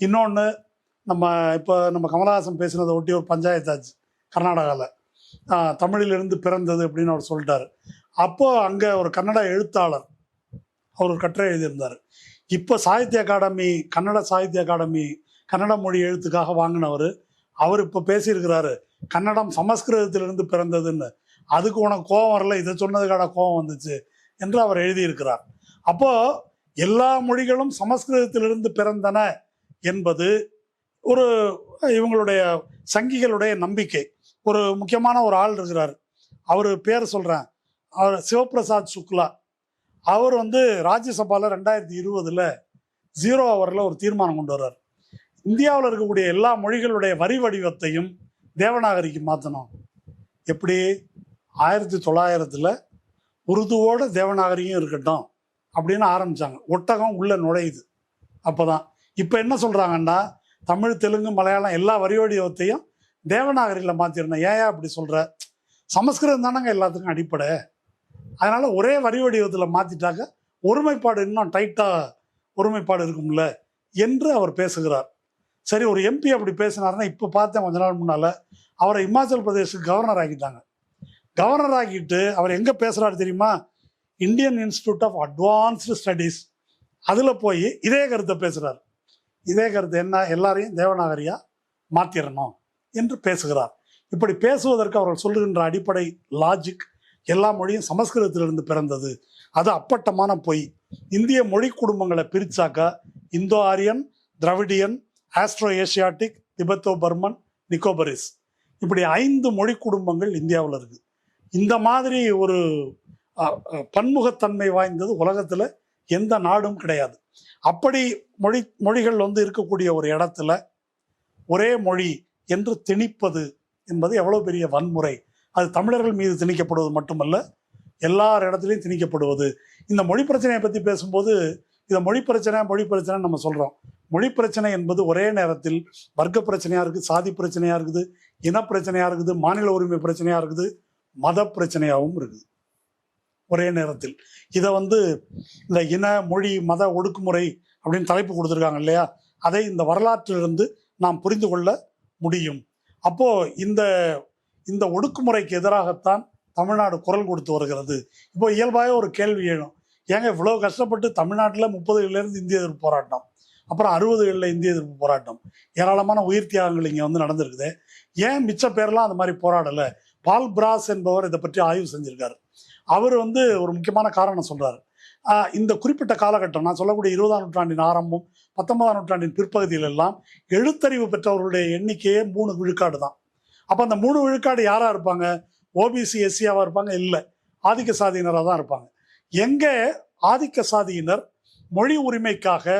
S1: இன்னொன்று, நம்ம கமலஹாசன் பேசினதை ஒட்டி ஒரு பஞ்சாயத்தாச்சு கர்நாடகாவில், தமிழிலிருந்து பிறந்தது அப்படின்னு அவர் சொல்லிட்டாரு. அப்போ அங்கே ஒரு கன்னட எழுத்தாளர் அவர் ஒரு கட்டுரை எழுதியிருந்தார். இப்போ சாகித்ய அகாடமி, கன்னட சாகித்ய அகாடமி கன்னட மொழி எழுத்துக்காக வாங்கினவர், அவர் இப்போ பேசியிருக்கிறாரு கன்னடம் சமஸ்கிருதத்திலிருந்து பிறந்ததுன்னு. அதுக்கு உனக்கு கோபம் வரல, இதை சொன்னதுக்கான கோபம் வந்துச்சு என்று அவர் எழுதியிருக்கிறார். அப்போ எல்லா மொழிகளும் சமஸ்கிருதத்திலிருந்து பிறந்தன என்பது ஒரு இவங்களுடைய சங்கிகளுடைய நம்பிக்கை. ஒரு முக்கியமான ஒரு ஆள் இருக்கிறார், அவர் பேர் சொல்கிறேன், அவர் சிவபிரசாத் சுக்லா. அவர் ராஜ்யசபாவில் 2020 0 ஹவரில் ஒரு தீர்மானம் கொண்டு வர்றார். இந்தியாவில் இருக்கக்கூடிய எல்லா மொழிகளுடைய வரி வடிவத்தையும் தேவநாகரிக்கு மாற்றணும். எப்படி 1900 உருதுவோட தேவநாகரியும் இருக்கட்டும் அப்படின்னு ஆரம்பித்தாங்க. ஒட்டகம் உள்ள நுழையுது அப்போ தான். இப்போ என்ன சொல்கிறாங்கன்னா, தமிழ், தெலுங்கு, மலையாளம் எல்லா வரி வடிவத்தையும் தேவநாகரியில் மாற்றிடணும். ஏன் அப்படி சொல்கிற? சமஸ்கிருதம் தானங்க எல்லாத்துக்கும் அடிப்படை. அதனால் ஒரே வரி வடிவத்தில் மாற்றிட்டாக்க ஒருமைப்பாடு இன்னும் டைட்டாக ஒருமைப்பாடு இருக்கும்ல என்று அவர் பேசுகிறார். சரி, ஒரு எம்பி அப்படி பேசினார்னா, இப்போ பார்த்தேன் கொஞ்ச நாள் முன்னால் அவரை இமாச்சல் பிரதேஷுக்கு கவர்னர் ஆக்கிட்டாங்க. கவர்னர் ஆக்கிட்டு அவர் எங்கே பேசுகிறாரு தெரியுமா? Indian institute of advanced studies அதில் போய் இதே கருத்தை பேசுகிறார். இதே கருத்து என்ன? எல்லாரையும் தேவநாகரியாக மாற்றிடணும் என்று பேசுகிறார். இப்படி பேசுவதற்கு அவர்கள் சொல்லுகின்ற அடிப்படை லாஜிக், எல்லா மொழியும் சமஸ்கிருதத்திலிருந்து பிறந்தது. அது அப்பட்டமான பொய். இந்திய மொழி குடும்பங்களை பிரிச்சாக்கா Indo Aryan, Dravidian, Austro Asiatic, Tibeto Burman, Nicobarese, இப்படி 5 மொழி குடும்பங்கள் இந்தியாவில் இருக்குது. இந்த மாதிரி ஒரு பன்முகத்தன்மை வாய்ந்தது உலகத்தில் எந்த நாடும் கிடையாது. அப்படி மொழிகள் இருக்கக்கூடிய ஒரு இடத்துல ஒரே மொழி என்று திணிப்பது என்பது எவ்வளோ பெரிய வன்முறை. அது தமிழர்கள் மீது திணிக்கப்படுவது மட்டுமல்ல, எல்லார் இடத்துலையும் திணிக்கப்படுவது. இந்த மொழி பிரச்சனையை பற்றி பேசும்போது இதை மொழி பிரச்சனை நம்ம சொல்கிறோம். மொழி பிரச்சனை என்பது ஒரே நேரத்தில் வர்க்க பிரச்சனையாக இருக்குது, சாதி பிரச்சனையாக இருக்குது, இனப்பிரச்சனையாக இருக்குது, மாநில உரிமை பிரச்சனையாக இருக்குது, மத பிரச்சனையாகவும் இருக்குது ஒரே நேரத்தில். இதை இந்த இன, மொழி, மத ஒடுக்குமுறை அப்படின்னு தலைப்பு கொடுத்துருக்காங்க இல்லையா, அதை இந்த வரலாற்றிலிருந்து நாம் புரிந்து கொள்ள முடியும். அப்போது இந்த ஒடுக்குமுறைக்கு எதிராகத்தான் தமிழ்நாடு குரல் கொடுத்து வருகிறது. இப்போ இயல்பாக ஒரு கேள்வி எழும், ஏங்க இவ்வளோ கஷ்டப்பட்டு தமிழ்நாட்டில் 30களிலிருந்து இந்திய எதிர்ப்பு போராட்டம், அப்புறம் 60களில் இந்திய எதிர்ப்பு போராட்டம், ஏராளமான உயிர் தியாகங்கள் இங்கே நடந்திருக்குது, ஏன் மிச்ச பேர்லாம் அந்த மாதிரி போராடலை? பால் பிராஸ் என்பவர் இதை பற்றி ஆய்வு செஞ்சிருக்காரு. அவர் ஒரு முக்கியமான காரணம் சொல்றாரு. இந்த குறிப்பிட்ட காலகட்டம், நான் சொல்லக்கூடிய 20ஆம் நூற்றாண்டின் ஆரம்பம், 19ஆம் நூற்றாண்டின் பிற்பகுதியில் எல்லாம் எழுத்தறிவு பெற்றவர்களுடைய எண்ணிக்கையே 3 விழுக்காடு தான். அப்போ அந்த 3 விழுக்காடு யாரா இருப்பாங்க? ஓபிசி, எஸ்சியாவா இருப்பாங்க? இல்லை, ஆதிக்க சாதியினராக தான் இருப்பாங்க. எங்கே ஆதிக்க சாதியினர் மொழி உரிமைக்காக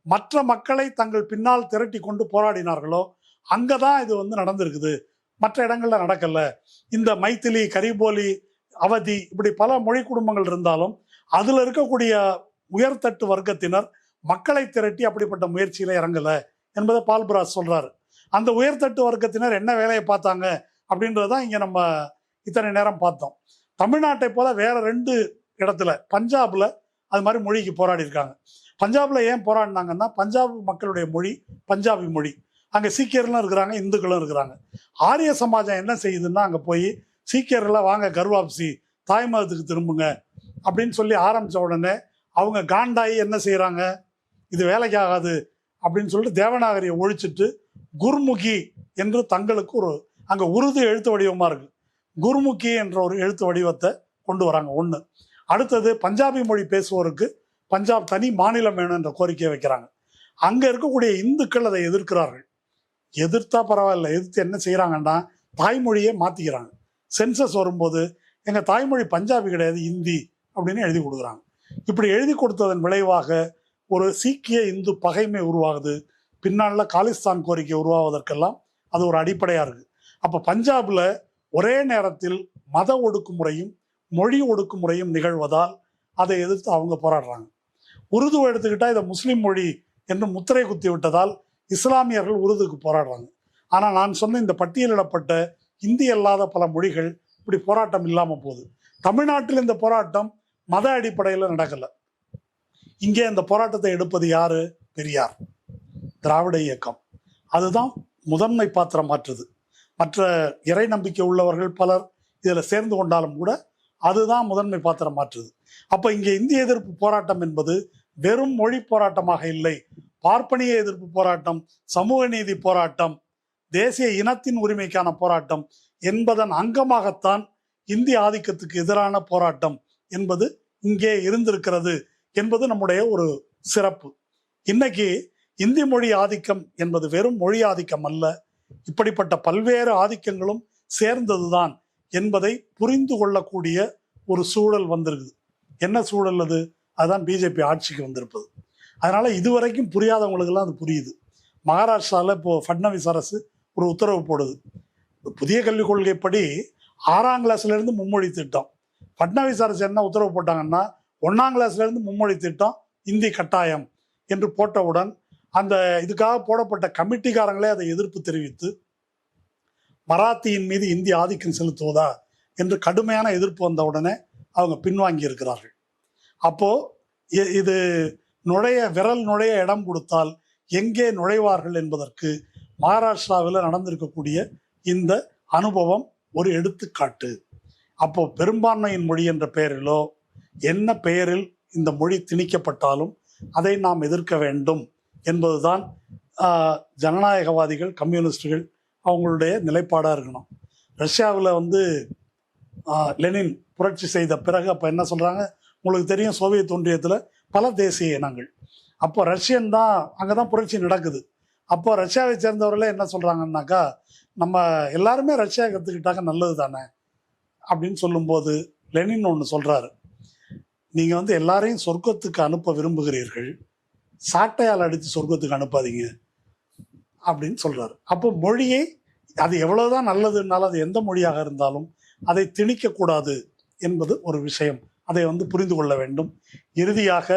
S1: மற்ற மக்களை தங்கள் பின்னால் திரட்டி கொண்டு போராடினார்களோ அங்கதான் இது நடந்திருக்குது. மற்ற இடங்கள்ல நடக்கல. இந்த மைத்திலி, கரிபோலி, அவதி, இப்படி பல மொழி குடும்பங்கள் இருந்தாலும் அதுல இருக்கக்கூடிய உயர்தட்டு வர்க்கத்தினர் மக்களை திரட்டி அப்படிப்பட்ட முயற்சியில இறங்கல என்பதை பால்பிராஸ் சொல்றாரு. அந்த உயர்தட்டு வர்க்கத்தினர் என்ன வேலையை பார்த்தாங்க அப்படின்றதான் இங்க நம்ம இத்தனை நேரம் பார்த்தோம். தமிழ்நாட்டை போல வேற 2 இடத்துல, பஞ்சாப்ல அது மாதிரி மொழிக்கு போராடி இருக்காங்க. பஞ்சாப்ல ஏன் போராடினாங்கன்னா, பஞ்சாப் மக்களுடைய மொழி பஞ்சாபி மொழி. அங்கே சீக்கியர்களும் இருக்கிறாங்க, இந்துக்களும் இருக்கிறாங்க. ஆரிய சமாஜம் என்ன செய்யுதுன்னா, அங்கே போய் சீக்கியர்கள்லாம் வாங்க கர்வாப்சி, தாய் மதத்துக்கு திரும்புங்க அப்படின்னு சொல்லி ஆரம்பித்த உடனே அவங்க காண்டாயி என்ன செய்கிறாங்க, இது வேலைக்கு ஆகாது அப்படின்னு சொல்லிட்டு தேவநாகரியை ஒழிச்சிட்டு குர்முகி என்று தங்களுக்கு அங்கே உருது எழுத்து வடிவமாக இருக்குது, குர்முகி என்ற ஒரு எழுத்து வடிவத்தை கொண்டு வராங்க. ஒன்று. அடுத்தது, பஞ்சாபி மொழி பேசுவோருக்கு பஞ்சாப் தனி மாநிலம் வேணும் என்ற கோரிக்கையை வைக்கிறாங்க. அங்கே இருக்கக்கூடிய இந்துக்கள் அதை எதிர்க்கிறார்கள். எதிர்த்தா பரவாயில்ல, எதிர்த்து என்ன செய்கிறாங்கன்னா தாய்மொழியை மாற்றிக்கிறாங்க. சென்சஸ் வரும்போது எங்கள் தாய்மொழி பஞ்சாபி கிடையாது, இந்தி அப்படின்னு எழுதி கொடுக்குறாங்க. இப்படி எழுதி கொடுத்ததன் விளைவாக ஒரு சீக்கிய இந்து பகைமை உருவாகுது. பின்னாளில் காலிஸ்தான் கோரிக்கை உருவாவதற்கெல்லாம் அது ஒரு அடிப்படையாக இருக்குது. அப்போ பஞ்சாபில் ஒரே நேரத்தில் மத ஒடுக்குமுறையும் மொழி ஒடுக்குமுறையும் நிகழ்வதால் அதை எதிர்த்து அவங்க போராடுறாங்க. உருது எடுத்துக்கிட்டா இதை முஸ்லீம் மொழி என்று முத்திரை குத்தி விட்டதால் இஸ்லாமியர்கள் உருதுக்கு போராடுறாங்க. ஆனால் நான் சொன்ன இந்த பட்டியலிடப்பட்ட இந்தி அல்லாத பல மொழிகள் இப்படி போராட்டம் இல்லாமல் போகுது. தமிழ்நாட்டில் இந்த போராட்டம் மத அடிப்படையில் நடக்கலை. இங்கே இந்த போராட்டத்தை எடுப்பது யாரு? பெரியார், திராவிட இயக்கம். அதுதான் முதன்மை பாத்திரம் மாற்றுது. மற்ற இறை நம்பிக்கை உள்ளவர்கள் பலர் இதில் சேர்ந்து கொண்டாலும் கூட அதுதான் முதன்மை பாத்திரம் மாற்றுது. அப்போ இங்கே இந்திய எதிர்ப்பு போராட்டம் என்பது வெறும் மொழி போராட்டமாக இல்லை, பார்ப்பனிய எதிர்ப்பு போராட்டம், சமூக நீதி போராட்டம், தேசிய இனத்தின் உரிமைக்கான போராட்டம் என்பதன் அங்கமாகத்தான் இந்திய ஆதிக்கத்துக்கு எதிரான போராட்டம் என்பது இங்கே இருந்திருக்கிறது என்பது நம்முடைய ஒரு சிறப்பு. இன்னைக்கு இந்தி மொழி ஆதிக்கம் என்பது வெறும் மொழி ஆதிக்கம் அல்ல, இப்படிப்பட்ட பல்வேறு ஆதிக்கங்களும் சேர்ந்ததுதான் என்பதை புரிந்து கொள்ளக்கூடிய ஒரு சூழல் வந்திருக்குது. என்ன சூழல் அது? அதுதான் பிஜேபி ஆட்சிக்கு வந்திருப்பது. அதனால இதுவரைக்கும் புரியாதவங்களுக்கெல்லாம் அது புரியுது. மகாராஷ்டிராவில் இப்போ ஃபட்னவிஸ் அரசு ஒரு உத்தரவு போடுது. புதிய கல்விக் கொள்கைப்படி 6ஆம் கிளாஸ்லேருந்து மும்மொழி திட்டம். ஃபட்னவிஸ் அரசு என்ன உத்தரவு போட்டாங்கன்னா 1ஆம் கிளாஸ்லேருந்து மும்மொழி திட்டம், இந்தி கட்டாயம் என்று போட்டவுடன் அந்த இதுக்காக போடப்பட்ட கமிட்டிக்காரங்களே அதை எதிர்ப்பு தெரிவித்து மராத்தியின் மீது இந்தி ஆதிக்கம் செலுத்துவதா என்று கடுமையான எதிர்ப்பு வந்த உடனே அவங்க பின்வாங்கி இருக்கிறார்கள். அப்போ இது விரல் நுழைய இடம் கொடுத்தால் எங்கே நுழைவார்கள் என்பதற்கு மகாராஷ்டிராவில் நடந்திருக்கக்கூடிய இந்த அனுபவம் ஒரு எடுத்துக்காட்டு. அப்போ பெரும்பான்மையின் மொழி என்ற பெயரிலோ என்ன பெயரில் இந்த மொழி திணிக்கப்பட்டாலும் அதை நாம் எதிர்க்க வேண்டும் என்பதுதான் ஜனநாயகவாதிகள், கம்யூனிஸ்டுகள் அவங்களுடைய நிலைப்பாடாக இருக்கணும். ரஷ்யாவில் லெனின் புரட்சி செய்த பிறகு அப்போ என்ன சொல்கிறாங்க, உங்களுக்கு தெரியும் சோவியத் ஒன்றியத்தில் பல தேசிய இனங்கள். அப்போ ரஷ்யன் தான் அங்கே தான் புரட்சி நடக்குது. அப்போ ரஷ்யாவை சேர்ந்தவர்களே என்ன சொல்கிறாங்கன்னாக்கா, நம்ம எல்லாருமே ரஷ்யா கற்றுக்கிட்டாங்க நல்லது தானே அப்படின்னு சொல்லும்போது லெனின் ஒன்று சொல்கிறாரு, நீங்கள் எல்லாரையும் சொர்க்கத்துக்கு அனுப்ப விரும்புகிறீர்கள், சாட்டையால் அடித்து சொர்க்கத்துக்கு அனுப்பாதீங்க அப்படின்னு சொல்கிறாரு. அப்போ மொழியை அது எவ்வளோதான் நல்லதுன்னாலும் அது எந்த மொழியாக இருந்தாலும் அதை திணிக்கக்கூடாது என்பது ஒரு விஷயம். அதை புரிந்து கொள்ள வேண்டும். இறுதியாக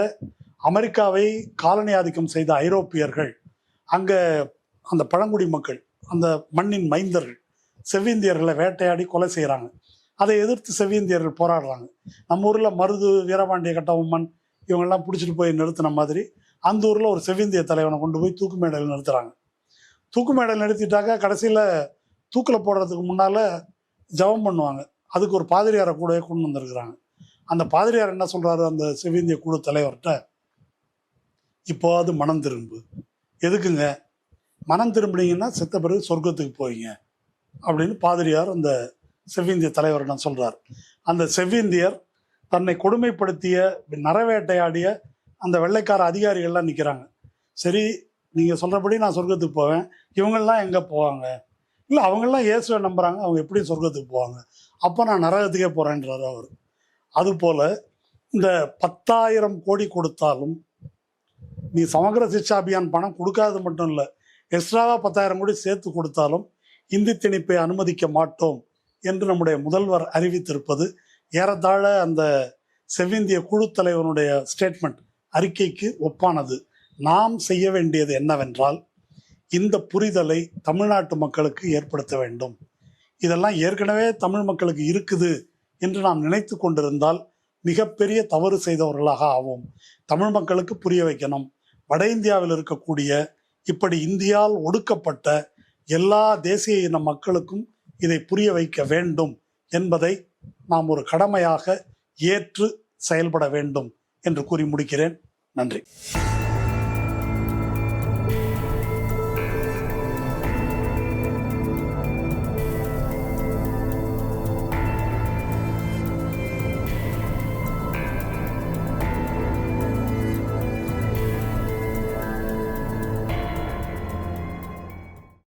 S1: அமெரிக்காவை காலனி ஆதிக்கம் செய்த ஐரோப்பியர்கள் அங்கே அந்த பழங்குடி மக்கள், அந்த மண்ணின் மைந்தர்கள், செவ்விந்தியர்களை வேட்டையாடி கொலை செய்கிறாங்க. அதை எதிர்த்து செவ்விந்தியர்கள் போராடுறாங்க. நம்ம ஊரில் மருது, வீரபாண்டிய கட்டபொம்மன் இவங்கெல்லாம் பிடிச்சிட்டு போய் நிறுத்தின மாதிரி அந்த ஊரில் ஒரு செவ்விந்திய தலைவனை கொண்டு போய் தூக்கு மேடையில் நிறுத்துறாங்க. தூக்கு மேடையில் நிறுத்திட்டாக்க கடைசியில் தூக்கில் போடுறதுக்கு முன்னால் ஜபம் பண்ணுவாங்க. அதுக்கு ஒரு பாதிரியாரை கூடவே கொண்டு வந்திருக்கிறாங்க. அந்த பாதிரியார் என்ன சொல்கிறாரு அந்த செவ்விந்திய குழு தலைவர்கிட்ட, இப்போது மனம் திரும்பு. எதுக்குங்க? மனம் திரும்பினீங்கன்னா செத்த பிறகு சொர்க்கத்துக்கு போவீங்க அப்படின்னு பாதிரியார் அந்த செவ்விந்திய தலைவர் என்ன சொல்கிறார். அந்த செவ்விந்தியர் தன்னை கொடுமைப்படுத்திய, நரவேட்டையாடிய அந்த வெள்ளைக்கார அதிகாரிகள்லாம் நிற்கிறாங்க. சரி, நீங்கள் சொல்கிறபடி நான் சொர்க்கத்துக்கு போவேன், இவங்கெல்லாம் எங்கே போவாங்க? இல்லை, அவங்கெல்லாம் இயேசுவை நம்புகிறாங்க, அவங்க எப்படி சொர்க்கத்துக்கு போவாங்க? அப்போ நான் நரகத்துக்கே போகிறேன்றார் அவர். அதுபோல் இந்த 10,000 கோடி கொடுத்தாலும் நீ சமகர சிக்ஷா அபியான் பணம் கொடுக்காதது மட்டும் இல்லை, எக்ஸ்ட்ராவாக 10,000 கோடி சேர்த்து கொடுத்தாலும் இந்தி திணிப்பை அனுமதிக்க மாட்டோம் என்று நம்முடைய முதல்வர் அறிவித்திருப்பது ஏறத்தாழ அந்த செவ்விந்திய குழு தலைவனுடைய ஸ்டேட்மெண்ட், அறிக்கைக்கு ஒப்பானது. நாம் செய்ய வேண்டியது என்னவென்றால் இந்த புரிதலை தமிழ்நாட்டு மக்களுக்கு ஏற்படுத்த வேண்டும். இதெல்லாம் ஏற்கனவே தமிழ் மக்களுக்கு இருக்குது என்று நாம் நினைத்து கொண்டிருந்தால் மிகப்பெரிய தவறு செய்தவர்களாக ஆவோம். தமிழ் மக்களுக்கு புரிய வைக்கணும். வட இந்தியாவில் இருக்கக்கூடிய இப்படி இந்தியால் ஒடுக்கப்பட்ட எல்லா தேசிய இன மக்களுக்கும் இதை புரிய வைக்க வேண்டும் என்பதை நாம் ஒரு கடமையாக ஏற்று செயல்பட வேண்டும் என்று கூறி முடிக்கிறேன். நன்றி.